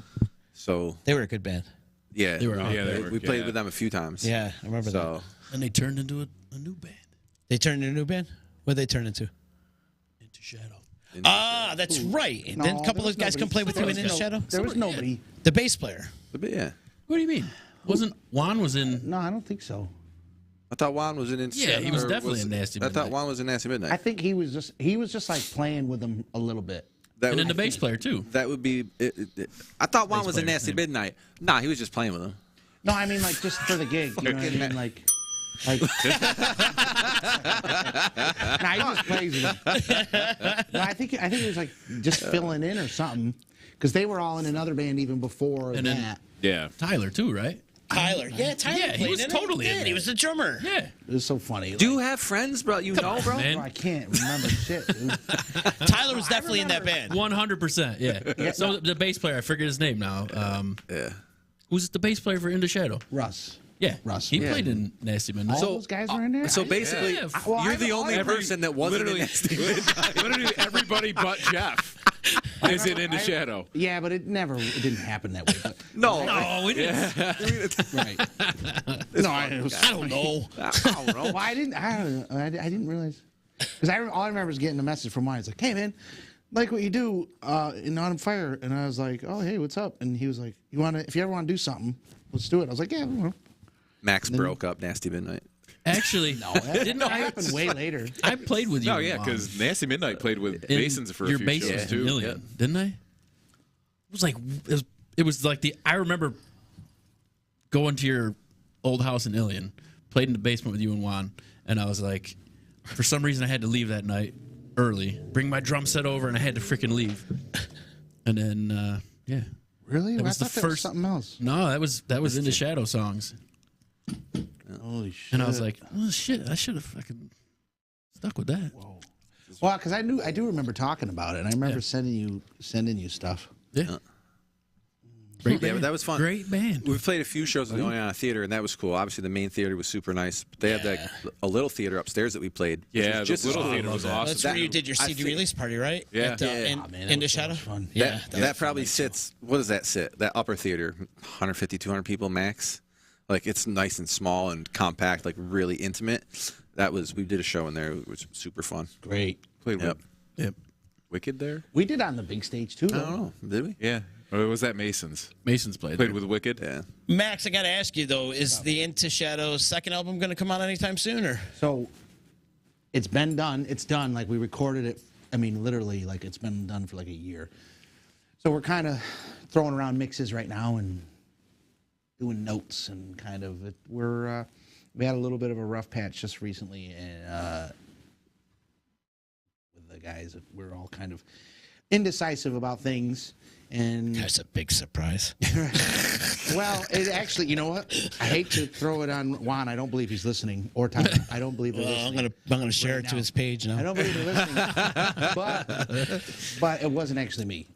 So they were a good band. Yeah, they were. We played with them a few times. Yeah, I remember that. And they turned into a new band. They turned into a new band? What did they turn into? Into Shadow. That's right. And then a couple of guys come play with you in Into Shadow? There was nobody. The bass player. Yeah. What do you mean? Wasn't Juan was in? No, I don't think so. I thought Juan was in. Yeah, he was definitely in Nasty Midnight. I thought Juan was in Nasty Midnight. I think he was just like playing with them a little bit. And then the bass player too. That would be. I thought Juan was in Nasty Midnight. Nah, he was just playing with them. No, I mean like just for the gig. You know what I mean? Like nah, he just plays with them. No, I think he was like just filling in or something because they were all in another band even before and that. Yeah, Tyler too, right? Tyler. Yeah, Tyler. He was totally in there. He was the drummer. Yeah. It was so funny. Do you have friends, bro? Bro? Man. I can't remember shit. Tyler was definitely in that band. 100%. Yeah. So the bass player, I forget his name now. Yeah. Who's the bass player for Into Shadow? Russ. Yeah, Russ. He played in Nasty Midnight. All those guys were in there. So basically, you're the only person that wasn't in Nasty Midnight. Literally everybody but Jeff is Into Shadow. Yeah, but it didn't happen that way. But, No, we didn't. right. No, I don't know. Well, I didn't realize because all I remember is getting a message from mine. It's like, hey man, like what you do in On Fire, and I was like, oh hey, what's up? And he was like, if you ever want to do something, let's do it. I was like, yeah. Well. Max broke up Nasty Midnight. Actually, no, that didn't happen way later. I played with you. Oh yeah, because Nasty Midnight played with Basins for a few shows too. Million, didn't I? It was like I remember going to your old house in Ilion, played in the basement with you and Juan, and I was like, for some reason I had to leave that night early, bring my drum set over, and I had to freaking leave. And then yeah. Really? That was the first. first Something else. No, that was Into Shadow songs. Holy shit! And I was like, oh shit, I should have fucking stuck with that. Whoa. Well, because I do remember talking about it, and I remember sending you stuff. Yeah. Great band. But that was fun. Great band. We played a few shows going on a theater, and that was cool. Obviously, the main theater was super nice. But they had a little theater upstairs that we played. Yeah, the little theater was awesome. That's where you did your CD release party, right? Yeah. Into Shadow? Fun. Yeah. That probably sits, what does that sit? That upper theater, 150, 200 people max. Like, it's nice and small and compact, like really intimate. We did a show in there. It was super fun. Great. Played Yep. with Wicked there? We did on the big stage too. I don't know. Did we? Yeah. Or was that Mason's? Mason's played with Wicked? Yeah. Max, I got to ask you, though, is the Into Shadow's second album going to come out anytime soon? Or? So it's been done. It's done. Like we recorded it. I mean, literally, like it's been done for like a year. So we're kind of throwing around mixes right now and doing notes and kind of we had a little bit of a rough patch just recently with the guys. We're all kind of indecisive about things. And that's a big surprise. well, it actually, you know what? I hate to throw it on Juan. I don't believe he's listening, or Tyler. I don't believe they're listening. I'm gonna share it to his page now. I don't believe they're listening, but it wasn't actually me.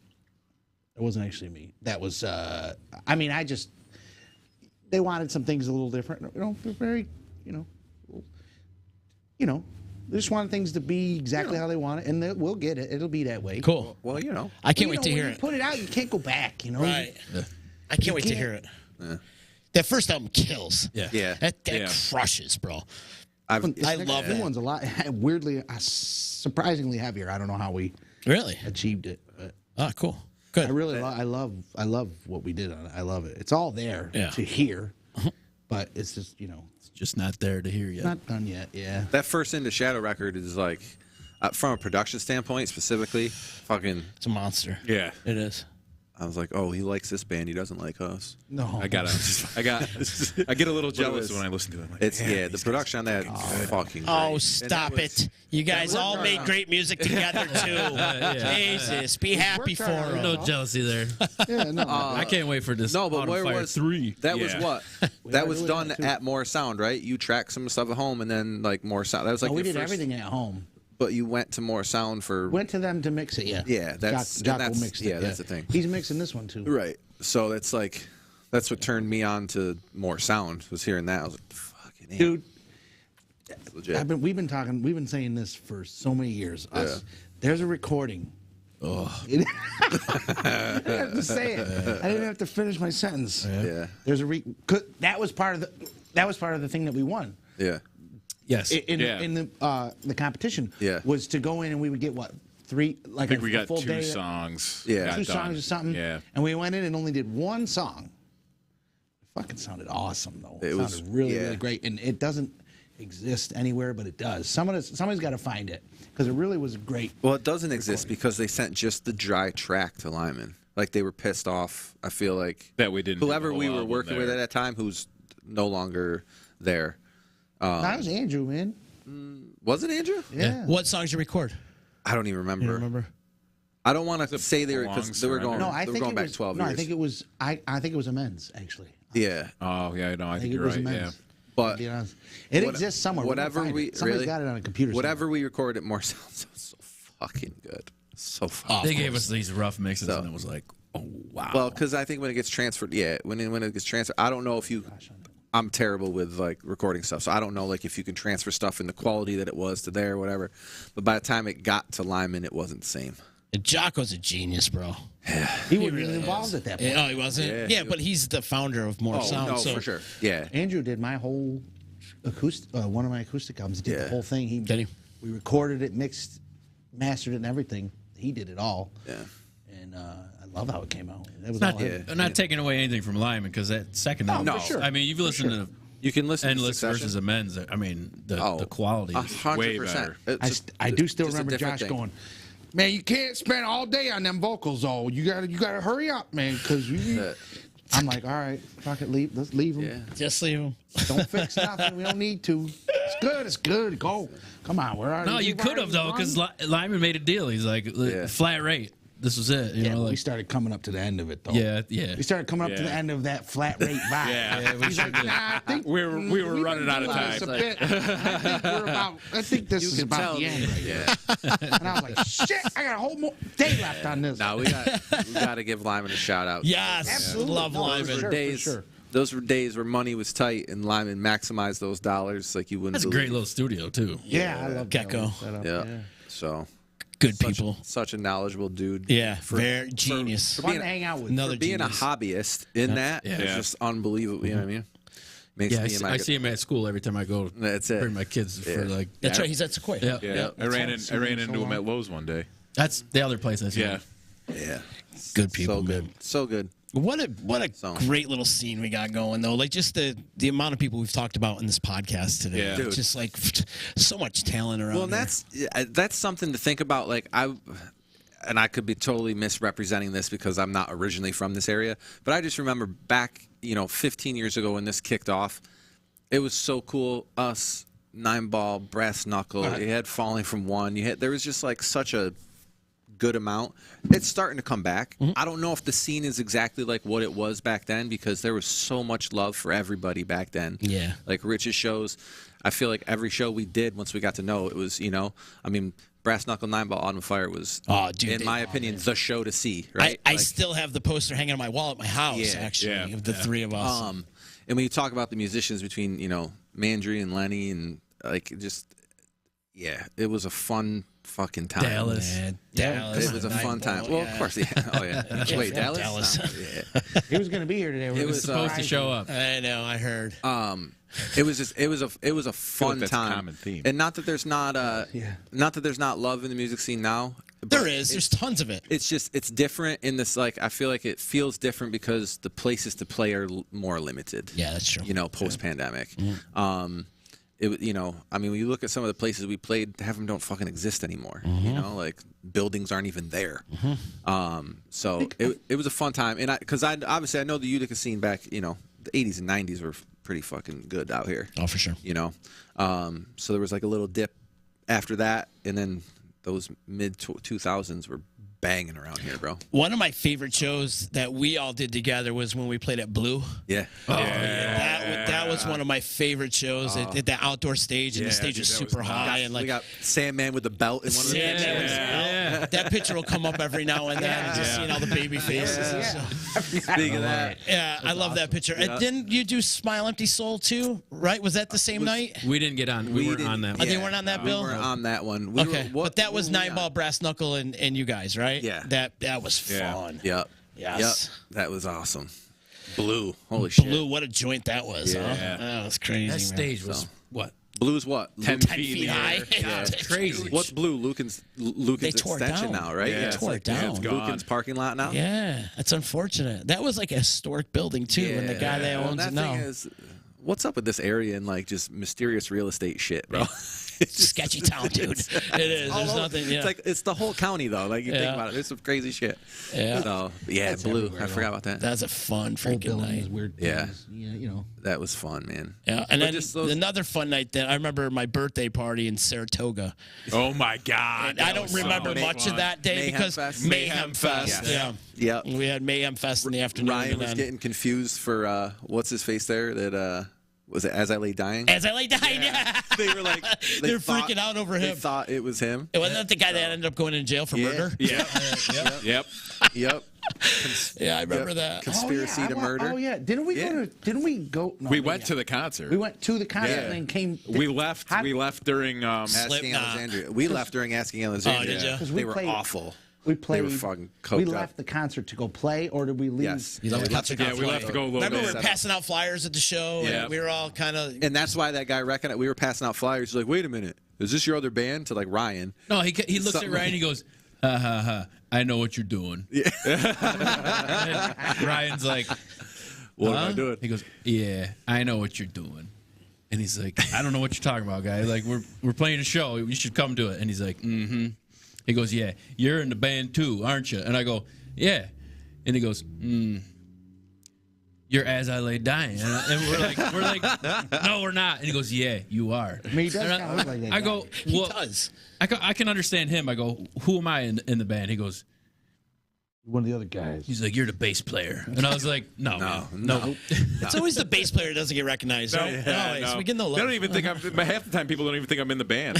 It wasn't actually me. That was. I mean, they wanted some things a little different. You know, very, you know. They just want things to be exactly how they want it, and we'll get it. It'll be that way. Cool. Well, you know. I can't wait to hear when it. You put it out, you can't go back, you know? Right. I can't wait to hear it. Yeah. That first album kills. Yeah. That crushes, bro. I love New it. one's a lot, weirdly, surprisingly heavier. I don't know how we Really? achieved it, but Oh, cool. Good. I really I love what we did on it. I love it. It's all there to hear, but it's just, you know. Just not there to hear yet. Not done yet, yeah. That first Into Shadow record is like, from a production standpoint specifically, fucking. It's a monster. Yeah. It is. I was like, oh, he likes this band. He doesn't like us. No. I get a little jealous when I listen to it. Like, It's the production on that fucking. Oh, great. stop it. You guys all made great music together, too. Jesus. Be happy for them. No jealousy there. Yeah, no. I can't wait for this. No, but Autumn where Fire was 3? That was Yeah. what? That was done at More Sound, right? You tracked some stuff at home, and then like More Sound. That was like we your did first, everything at home. But you went to More Sound for Went to them to mix it, yeah. Yeah, that's- Jock and will that's- mix it. yeah, that's the thing. He's mixing this one too. right. So that's like that's what turned me on to More Sound was hearing that. I was like, fucking hell. Dude, It's legit. we've been saying this for so many years. There's a recording. Oh. I didn't have to say it. I didn't have to finish my sentence. Yeah. There's that was part of the thing that we won. Yeah. Yes. In the competition. Yeah. Was to go in and we would get what? Three, like I think we a got full 2 day, songs. Yeah. got 2 done. songs or something. Yeah. And we went in and only did 1 song. It fucking sounded awesome though. It was- sounded really, yeah. really great. And it doesn't exist anywhere, but it does. Somebody's got to find it because it really was great. Well, it doesn't exist because they sent just the dry track to Lyman. Like they were pissed off. I feel like That we didn't do Whoever the we whole were album working with there. at that time, who's no longer there. That was Andrew, man. Was it Andrew? Yeah. What songs you record? I don't even remember. You remember? I don't want to say they were Long because they were going. Surrender? No, I they were think going it back was 12 no. years. I think it was. I think it was Amends actually. Yeah, Oh, yeah, no, I I think think it you're was right. Yeah. Amends. but To be honest, it What- exists somewhere. We're gonna whatever find we- it. Somebody's really? got it on a computer. whatever we recorded at More Sound sounds so fucking good. So fucking. They gave us these rough mixes, So- and it was like, oh wow. Well, because I think when it gets transferred, when it gets transferred, I don't know if you. I'm terrible with like recording stuff, so I don't know like if you can transfer stuff in the quality that it was to there, or whatever. But by the time it got to Lyman, it wasn't the same. And Jocko's a genius, bro. He wasn't even involved at that point. Oh, he wasn't? Yeah, but he's the founder of More Sound. no, so for sure. Yeah, Andrew did my whole acoustic, one of my acoustic albums. He did the Yeah. whole thing. Did he? We recorded it, mixed, mastered it, and everything. He did it all. yeah. And I love how it came out. It was not, all him. I'm not taking away anything from Lyman because that second album. No, for sure. I mean, you've listened to You can listen Endless to versus Amends. I mean, the quality. 100%. I do still just a remember different Josh thing. going, "Man, you can't spend all day on them vocals, though. You gotta hurry up, man, because you." I'm like, "All right, fuck it, let's leave them. Yeah. Just leave him. Don't fix nothing. We don't need to. It's good. Go. Come on, we're already." No, you we've could have already though, because won. Lyman made a deal. He's like Yeah. flat rate. This was it. You Yeah, know, but we like started coming up to the end of it, though. yeah. We started coming up to the Yeah. end of that flat rate vibe. Yeah, we He's sure like, did. "Nah, I think We were we've running been out of doing time. this a bit. I think this is can about tell the me. end right here." Yeah. And I was like, "Shit, I got a whole more day left on this." No, we got to give Lyman a shout out. Yes. Absolutely. Love No, Lyman. for sure, days. sure. Those were days where money was tight and Lyman maximized those dollars like you wouldn't. That's a believe. great little studio too. Yeah, I love Gecko. that setup, Yeah. So Good people. such a knowledgeable dude. Yeah, very genius. Fun to hang out with. Another For being genius. a hobbyist in that Yeah. is Yeah. just unbelievable. You know what I mean? Makes Yeah, me and my I see him at school every time I go. That's it. Bring my kids for Yeah. like. That's right. He's at Sequoia. Yeah. Yeah, I ran so into him long. at Lowe's one day. That's the other place I see. Yeah, him. Yeah. Good people, So good. man. So good. What a So- great little scene we got going though. Like just the amount of people we've talked about in this podcast today. Yeah. Dude. Just like so much talent around. Well, and that's something to think about. Like I could be totally misrepresenting this because I'm not originally from this area, but I just remember back, 15 years ago when this kicked off, it was so cool. Us, Nine Ball, Brass Knuckle. You had Falling from One. There was just like such a good amount. It's starting to come back. I don't know if the scene is exactly like what it was back then because there was so much love for everybody back then. Yeah. Like Rich's shows, I feel like every show we did once we got to know it was, I mean, Brass Knuckle, Nine Ball, Autumn Fire was, in my opinion, the show to see. Right? I still have the poster hanging on my wall at my house. Actually, of the three of us. And when you talk about the musicians between Mandry and Lenny and like it was a fun fucking time. Dallas. Dallas. It was a fun time. Well, of course, Oh yeah. Wait, Dallas? No, He was going to be here today. It was supposed to show up. I know. I heard. It was a fun that's time. a common theme. And not that there's not love in the music scene now. There is. There's tons of it. It's just it's different in this. Like I feel like it feels different because the places to play are more limited. Yeah, that's true. Post pandemic. I mean, when you look at some of the places we played, half of them don't fucking exist anymore. Like buildings aren't even there. So it was a fun time, and because I obviously I know the Utica scene back, the 80s and 90s were pretty fucking good out here. Oh, for sure. So there was like a little dip after that, and then those mid 2000s were banging around here, bro. One of my favorite shows that we all did together was when we played at Blue. Yeah. That was one of my favorite shows at the outdoor stage, and the stage was super high. And we got Sandman with the belt in one of the pictures. That picture will come up every now and then, and just seeing all the baby faces. Speaking of that. Yeah, I love that picture. And didn't you do Smile Empty Soul too, right? Was that the same night? We didn't get on. We weren't on that one. They weren't on that, Bill? We weren't on that one. But that was Nine Ball, Brass Knuckle, and you guys, right? Yeah. That was fun. Yep. Yes. Yep. That was awesome. Blue. Holy shit. Blue, what a joint that was, huh? That was crazy. That stage was what? Blue's what? 10 feet high. Yeah. It's crazy. What's Blue? Lucan's extension now, right? They tore it down. it's gone. Lucan's parking lot now? Yeah, it's unfortunate. That was like a historic building, too, and the guy that owns it now. Thing is, what's up with this area and like just mysterious real estate shit, bro? It's sketchy town, dude. It is. There's nothing. Yeah. It's like it's the whole county though. Like you think about it, there's some crazy shit. Yeah. So Blue. I forgot about that. That's a fun freaking night. Weird. Yeah. Things, That was fun, man. Yeah, and then another fun night. That I remember my birthday party in Saratoga. Oh my God! I don't remember much of that day because Mayhem Fest. Yes. Yeah. Yep. We had Mayhem Fest in the afternoon. Ryan was getting confused for what's his face there that was it As I Lay Dying? As I Lay Dying, yeah. They were like They're freaking out over him. They thought it was him. It wasn't that the guy that ended up going in jail for murder? Yep. Yep. Yeah, I remember that. Conspiracy to murder. Oh yeah, didn't we go? No, We went to the concert. We went to the concert and then came. We left. We left during. Asking Alexandria. We left during Asking Alexandria. Oh, did ya? Because They were awful. We played. They were fucking coked We up. left the concert to go play, or did we leave? Yes. You left the concert. Yeah, we left to go. Remember, we were passing out flyers at the show. Yeah. And we were all kind of. And that's why that guy recognized we were passing out flyers. He's like, "Wait a minute, is this your other band?" To like Ryan. No, he looks Something at Ryan and he goes, "Ha ha ha! I know what you're doing." Yeah. Ryan's like, What am I doing? He goes, "Yeah, I know what you're doing." And he's like, "I don't know what you're talking about, guy. Like we're playing a show. You should come to it." And he's like, "Mm-hmm." He goes, "Yeah, you're in the band too, aren't you?" And I go, "Yeah." And he goes, "You're As I Lay Dying." And we're like, "No, we're not." And he goes, "Yeah, you are." I mean, he does kind of look like that. I go, guy. He does. I can understand him. I go, "Who am I in the band?" He goes, One of the other guys. he's like, "You're the bass player." And I was like, no. It's always the bass player that doesn't get recognized, right? Always. We get no love. They don't even think I'm. Half the time, people don't even think I'm in the band.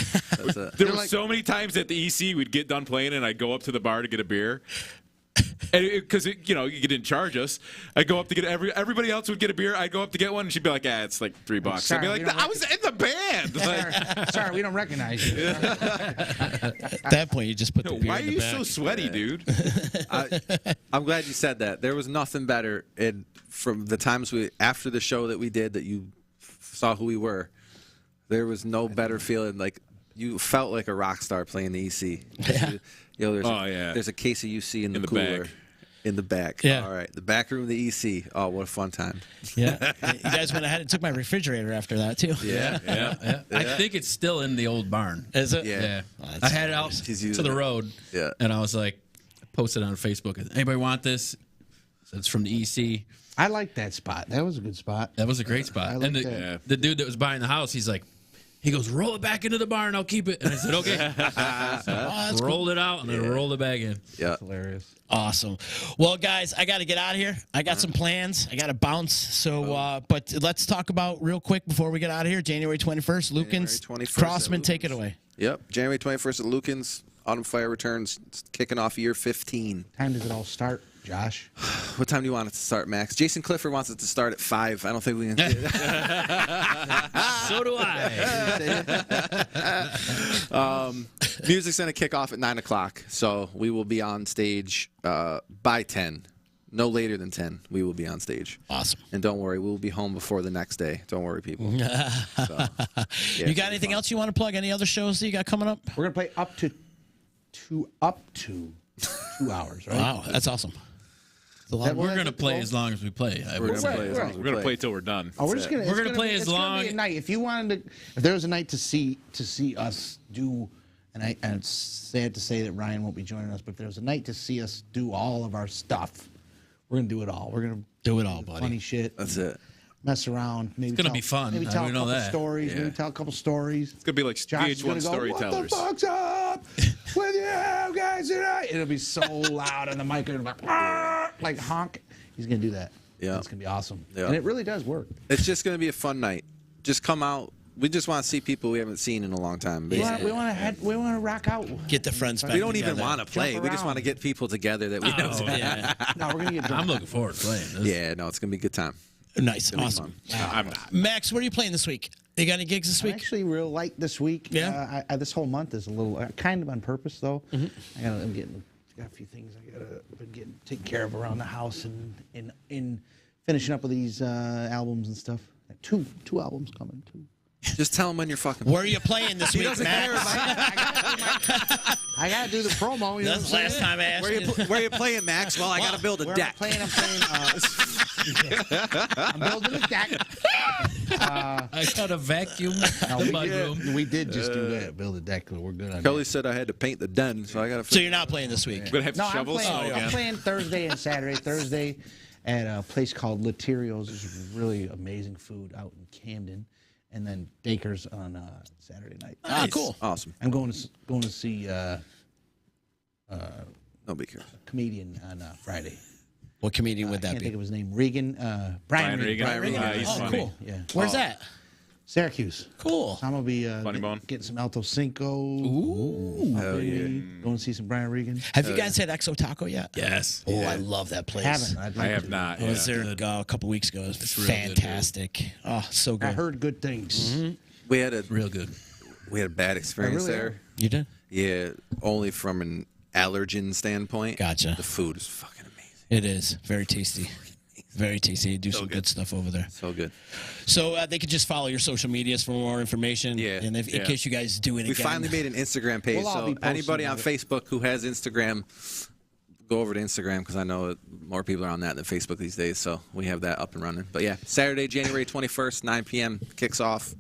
There were so many times at the EC, we'd get done playing, and I'd go up to the bar to get a beer. Because you didn't charge us, I'd go up to get everybody else would get a beer. I'd go up to get one, and she'd be like, "It's like $3." Sorry, I'd be like, "I was in the band." Like, Sorry, we don't recognize you. At that point, you just put the beer why are in the you back. so sweaty, dude? I'm glad you said that. There was nothing better from the times after the show that we did that you saw who we were. There was no better feeling. Like you felt like a rock star playing the EC. Yeah. There's a case of UC in the cooler. back. In the back. Yeah. All right. The back room of the EC. Oh, what a fun time. Yeah. You guys went ahead and took my refrigerator after that, too. Yeah. I think it's still in the old barn. Is it? Yeah. Oh, I had it out He's to using the it. road. Yeah. And I was like, posted on Facebook. Anybody want this? So it's from the EC. I like that spot. That was a good spot. That was a great spot. I like And that. the dude that was buying the house, he's like, He goes, roll it back into the barn. I'll keep it. And I said, okay. Rolled it out and then rolled it back in. Yeah. That's hilarious. Awesome. Well, guys, I got to get out of here. I got some plans. I got to bounce. So, but let's talk about real quick before we get out of here. January 21st, Lukens. January 21st Crossman, at take it away. Yep. January 21st at Lukens. Autumn Fire returns. It's kicking off year 15. Time does it all start, Josh? What time do you want it to start, Max? Jason Clifford wants it to start at 5. I don't think we can. So do I. Music's going to kick off at 9 o'clock. So we will be on stage by 10. No later than 10. We will be on stage. Awesome. And don't worry, we will be home before the next day. Don't worry, people. So, You got anything else you want to plug? Any other shows that you got coming up? We're gonna play up to 2 hours, right? Wow, that's awesome. We're going to play as long as we play. We're going to play as long as we We're gonna play. play till we're done. Oh, we're just gonna. We're gonna play as it's gonna long- be a night. If you wanted to, if there was a night to see us do, and it's sad to say that Ryan won't be joining us, but if there was a night to see us do all of our stuff, we're gonna do it all. We're gonna Do it all, buddy. funny shit. That's it. Mess around. Maybe It's gonna tell- be fun. Maybe I tell a know couple that. stories. Yeah. Maybe tell a couple stories. It's gonna be like Josh is gonna VH1 go, storytellers. What the fuck's up with you guys tonight? It'll be so loud on the mic, and like honk. He's gonna do that. Yeah. It's gonna be awesome. Yeah. And it really does work. It's just going to be a fun night. Just come out. We just want to see people we haven't seen in a long time. We basically. want to rock out. Get the friends back We don't even together. want to play. We just around. want to get people together that we know. Oh, yeah. No, we're gonna get drunk. I'm looking forward to playing this. Yeah, no, it's going to be a good time. Nice, It'll be awesome. fun. I'm not. Max, what are you playing this week? You got any gigs this I'm week? actually real light this week. Yeah? This whole month is a little kind of on purpose though. I'm got a few things I gotta taken care of around the house and in finishing up with these albums and stuff. Two albums coming too. Just tell them when you're fucking. Where are you playing this week, Max? I gotta do the promo. You know That's what the I'm last saying? time I asked you. Where you playing, Max? Well, I got to build a Where deck. I'm playing. I'm building a deck. I got a vacuum the mudroom. We did just do that. Build a deck. We're good on Kelly that. said I had to paint the den, so I got to. So you're not playing this week? We're gonna have No, shovels. I'm playing Thursday and Saturday. Thursday at a place called Laterios. It's really amazing food out in Camden, and then Dakers on Saturday night. Ah, cool. Awesome. I'm going to see Nobody cares. a comedian on Friday. What comedian would I that can't be? think of his name. Regan. Brian Regan. Brian Regan. He's Oh, funny. cool. Yeah. Where's that? Syracuse. Cool. So I'm gonna be Funny bone. getting some Alto Cinco. Hell yeah. Going to see some Brian Regan. Have you guys had Exo Taco yet? Yes. Oh, I love that place. Haven't. I'd like I have to. not. I was yeah. there a couple weeks ago. It was real good, fantastic. Oh, so good. I heard good things. We had a Real good. bad experience really there. You did? Yeah, only from an allergen standpoint. Gotcha. The food is fucking amazing. It is very tasty. Very tasty. They do some good stuff over there. So good. So they could just follow your social medias for more information. Yeah. And in Yeah. case you guys do it We again. finally made an Instagram page, We'll all so be posting anybody on about Facebook who has Instagram, go over to Instagram because I know more people are on that than Facebook these days. So we have that up and running. But yeah, Saturday, January 21st, 9 p.m. kicks off.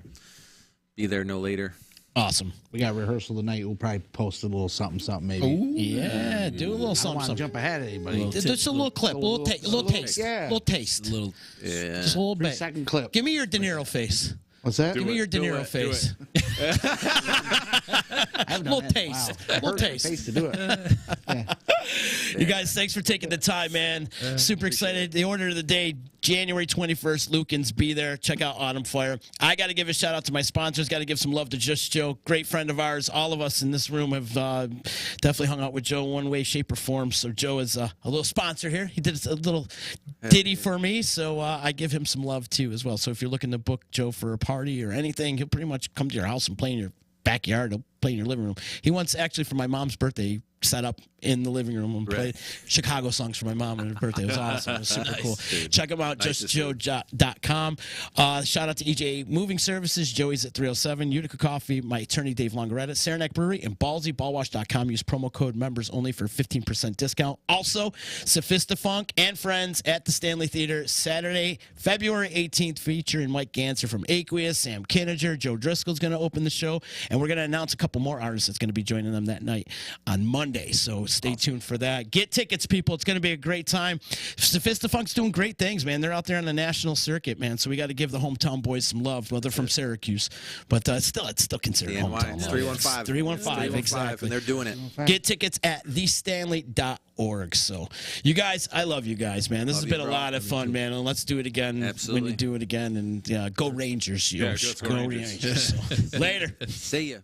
Be there no later. Awesome. We got rehearsal tonight. We'll probably post a little something maybe. Yeah. Do a little I don't something. want to something. jump ahead of anybody. Just a little clip. A little taste. Yeah. Little taste. Little. Yeah. Just a little bit. 3-second clip. Give me your De Niro face. What's that? Give me your De Do Niro it, face. I haven't done Little that. taste. Wow. Little Hurt my taste. face to do it. You guys, thanks for taking the time, man. Super excited. The order of the day, January 21st, Lukens, be there. Check out Autumn Fire. I got to give a shout out to my sponsors. Got to give some love to Just Joe. Great friend of ours. All of us in this room have definitely hung out with Joe one way, shape, or form. So Joe is a little sponsor here. He did a little ditty for me, so I give him some love too as well. So if you're looking to book Joe for a party or anything, he'll pretty much come to your house and play in your backyard. He'll play in your living room. He once actually for my mom's birthday set up in the living room and played Chicago songs for my mom on her birthday. It was awesome. It was super cool. Check them out, justjoe.com. Shout out to EJA Moving Services, Joey's at 307, Utica Coffee, my attorney Dave Longaretta, Saranac Brewery, and Ballsy, ballwash.com. Use promo code members only for 15% discount. Also, Sophistafunk and friends at the Stanley Theater, Saturday, February 18th, featuring Mike Ganser from Aqueous, Sam Kinninger, Joe Driscoll's going to open the show, and we're going to announce a couple more artists that's going to be joining them that night on Monday. So stay tuned for that. Get tickets, people. It's going to be a great time. Sophistafunk's doing great things, man. They're out there on the national circuit, man. So we got to give the hometown boys some love. Well, they're from Syracuse, but it's still considered hometown. It's 315. 315, exactly. And they're doing it. Get tickets at thestanley.org. So, you guys, I love you guys, man. This has been a lot of fun, man. And let's do it again when you do it again. And go Rangers, yo. Yeah, go Rangers. So, later. See ya.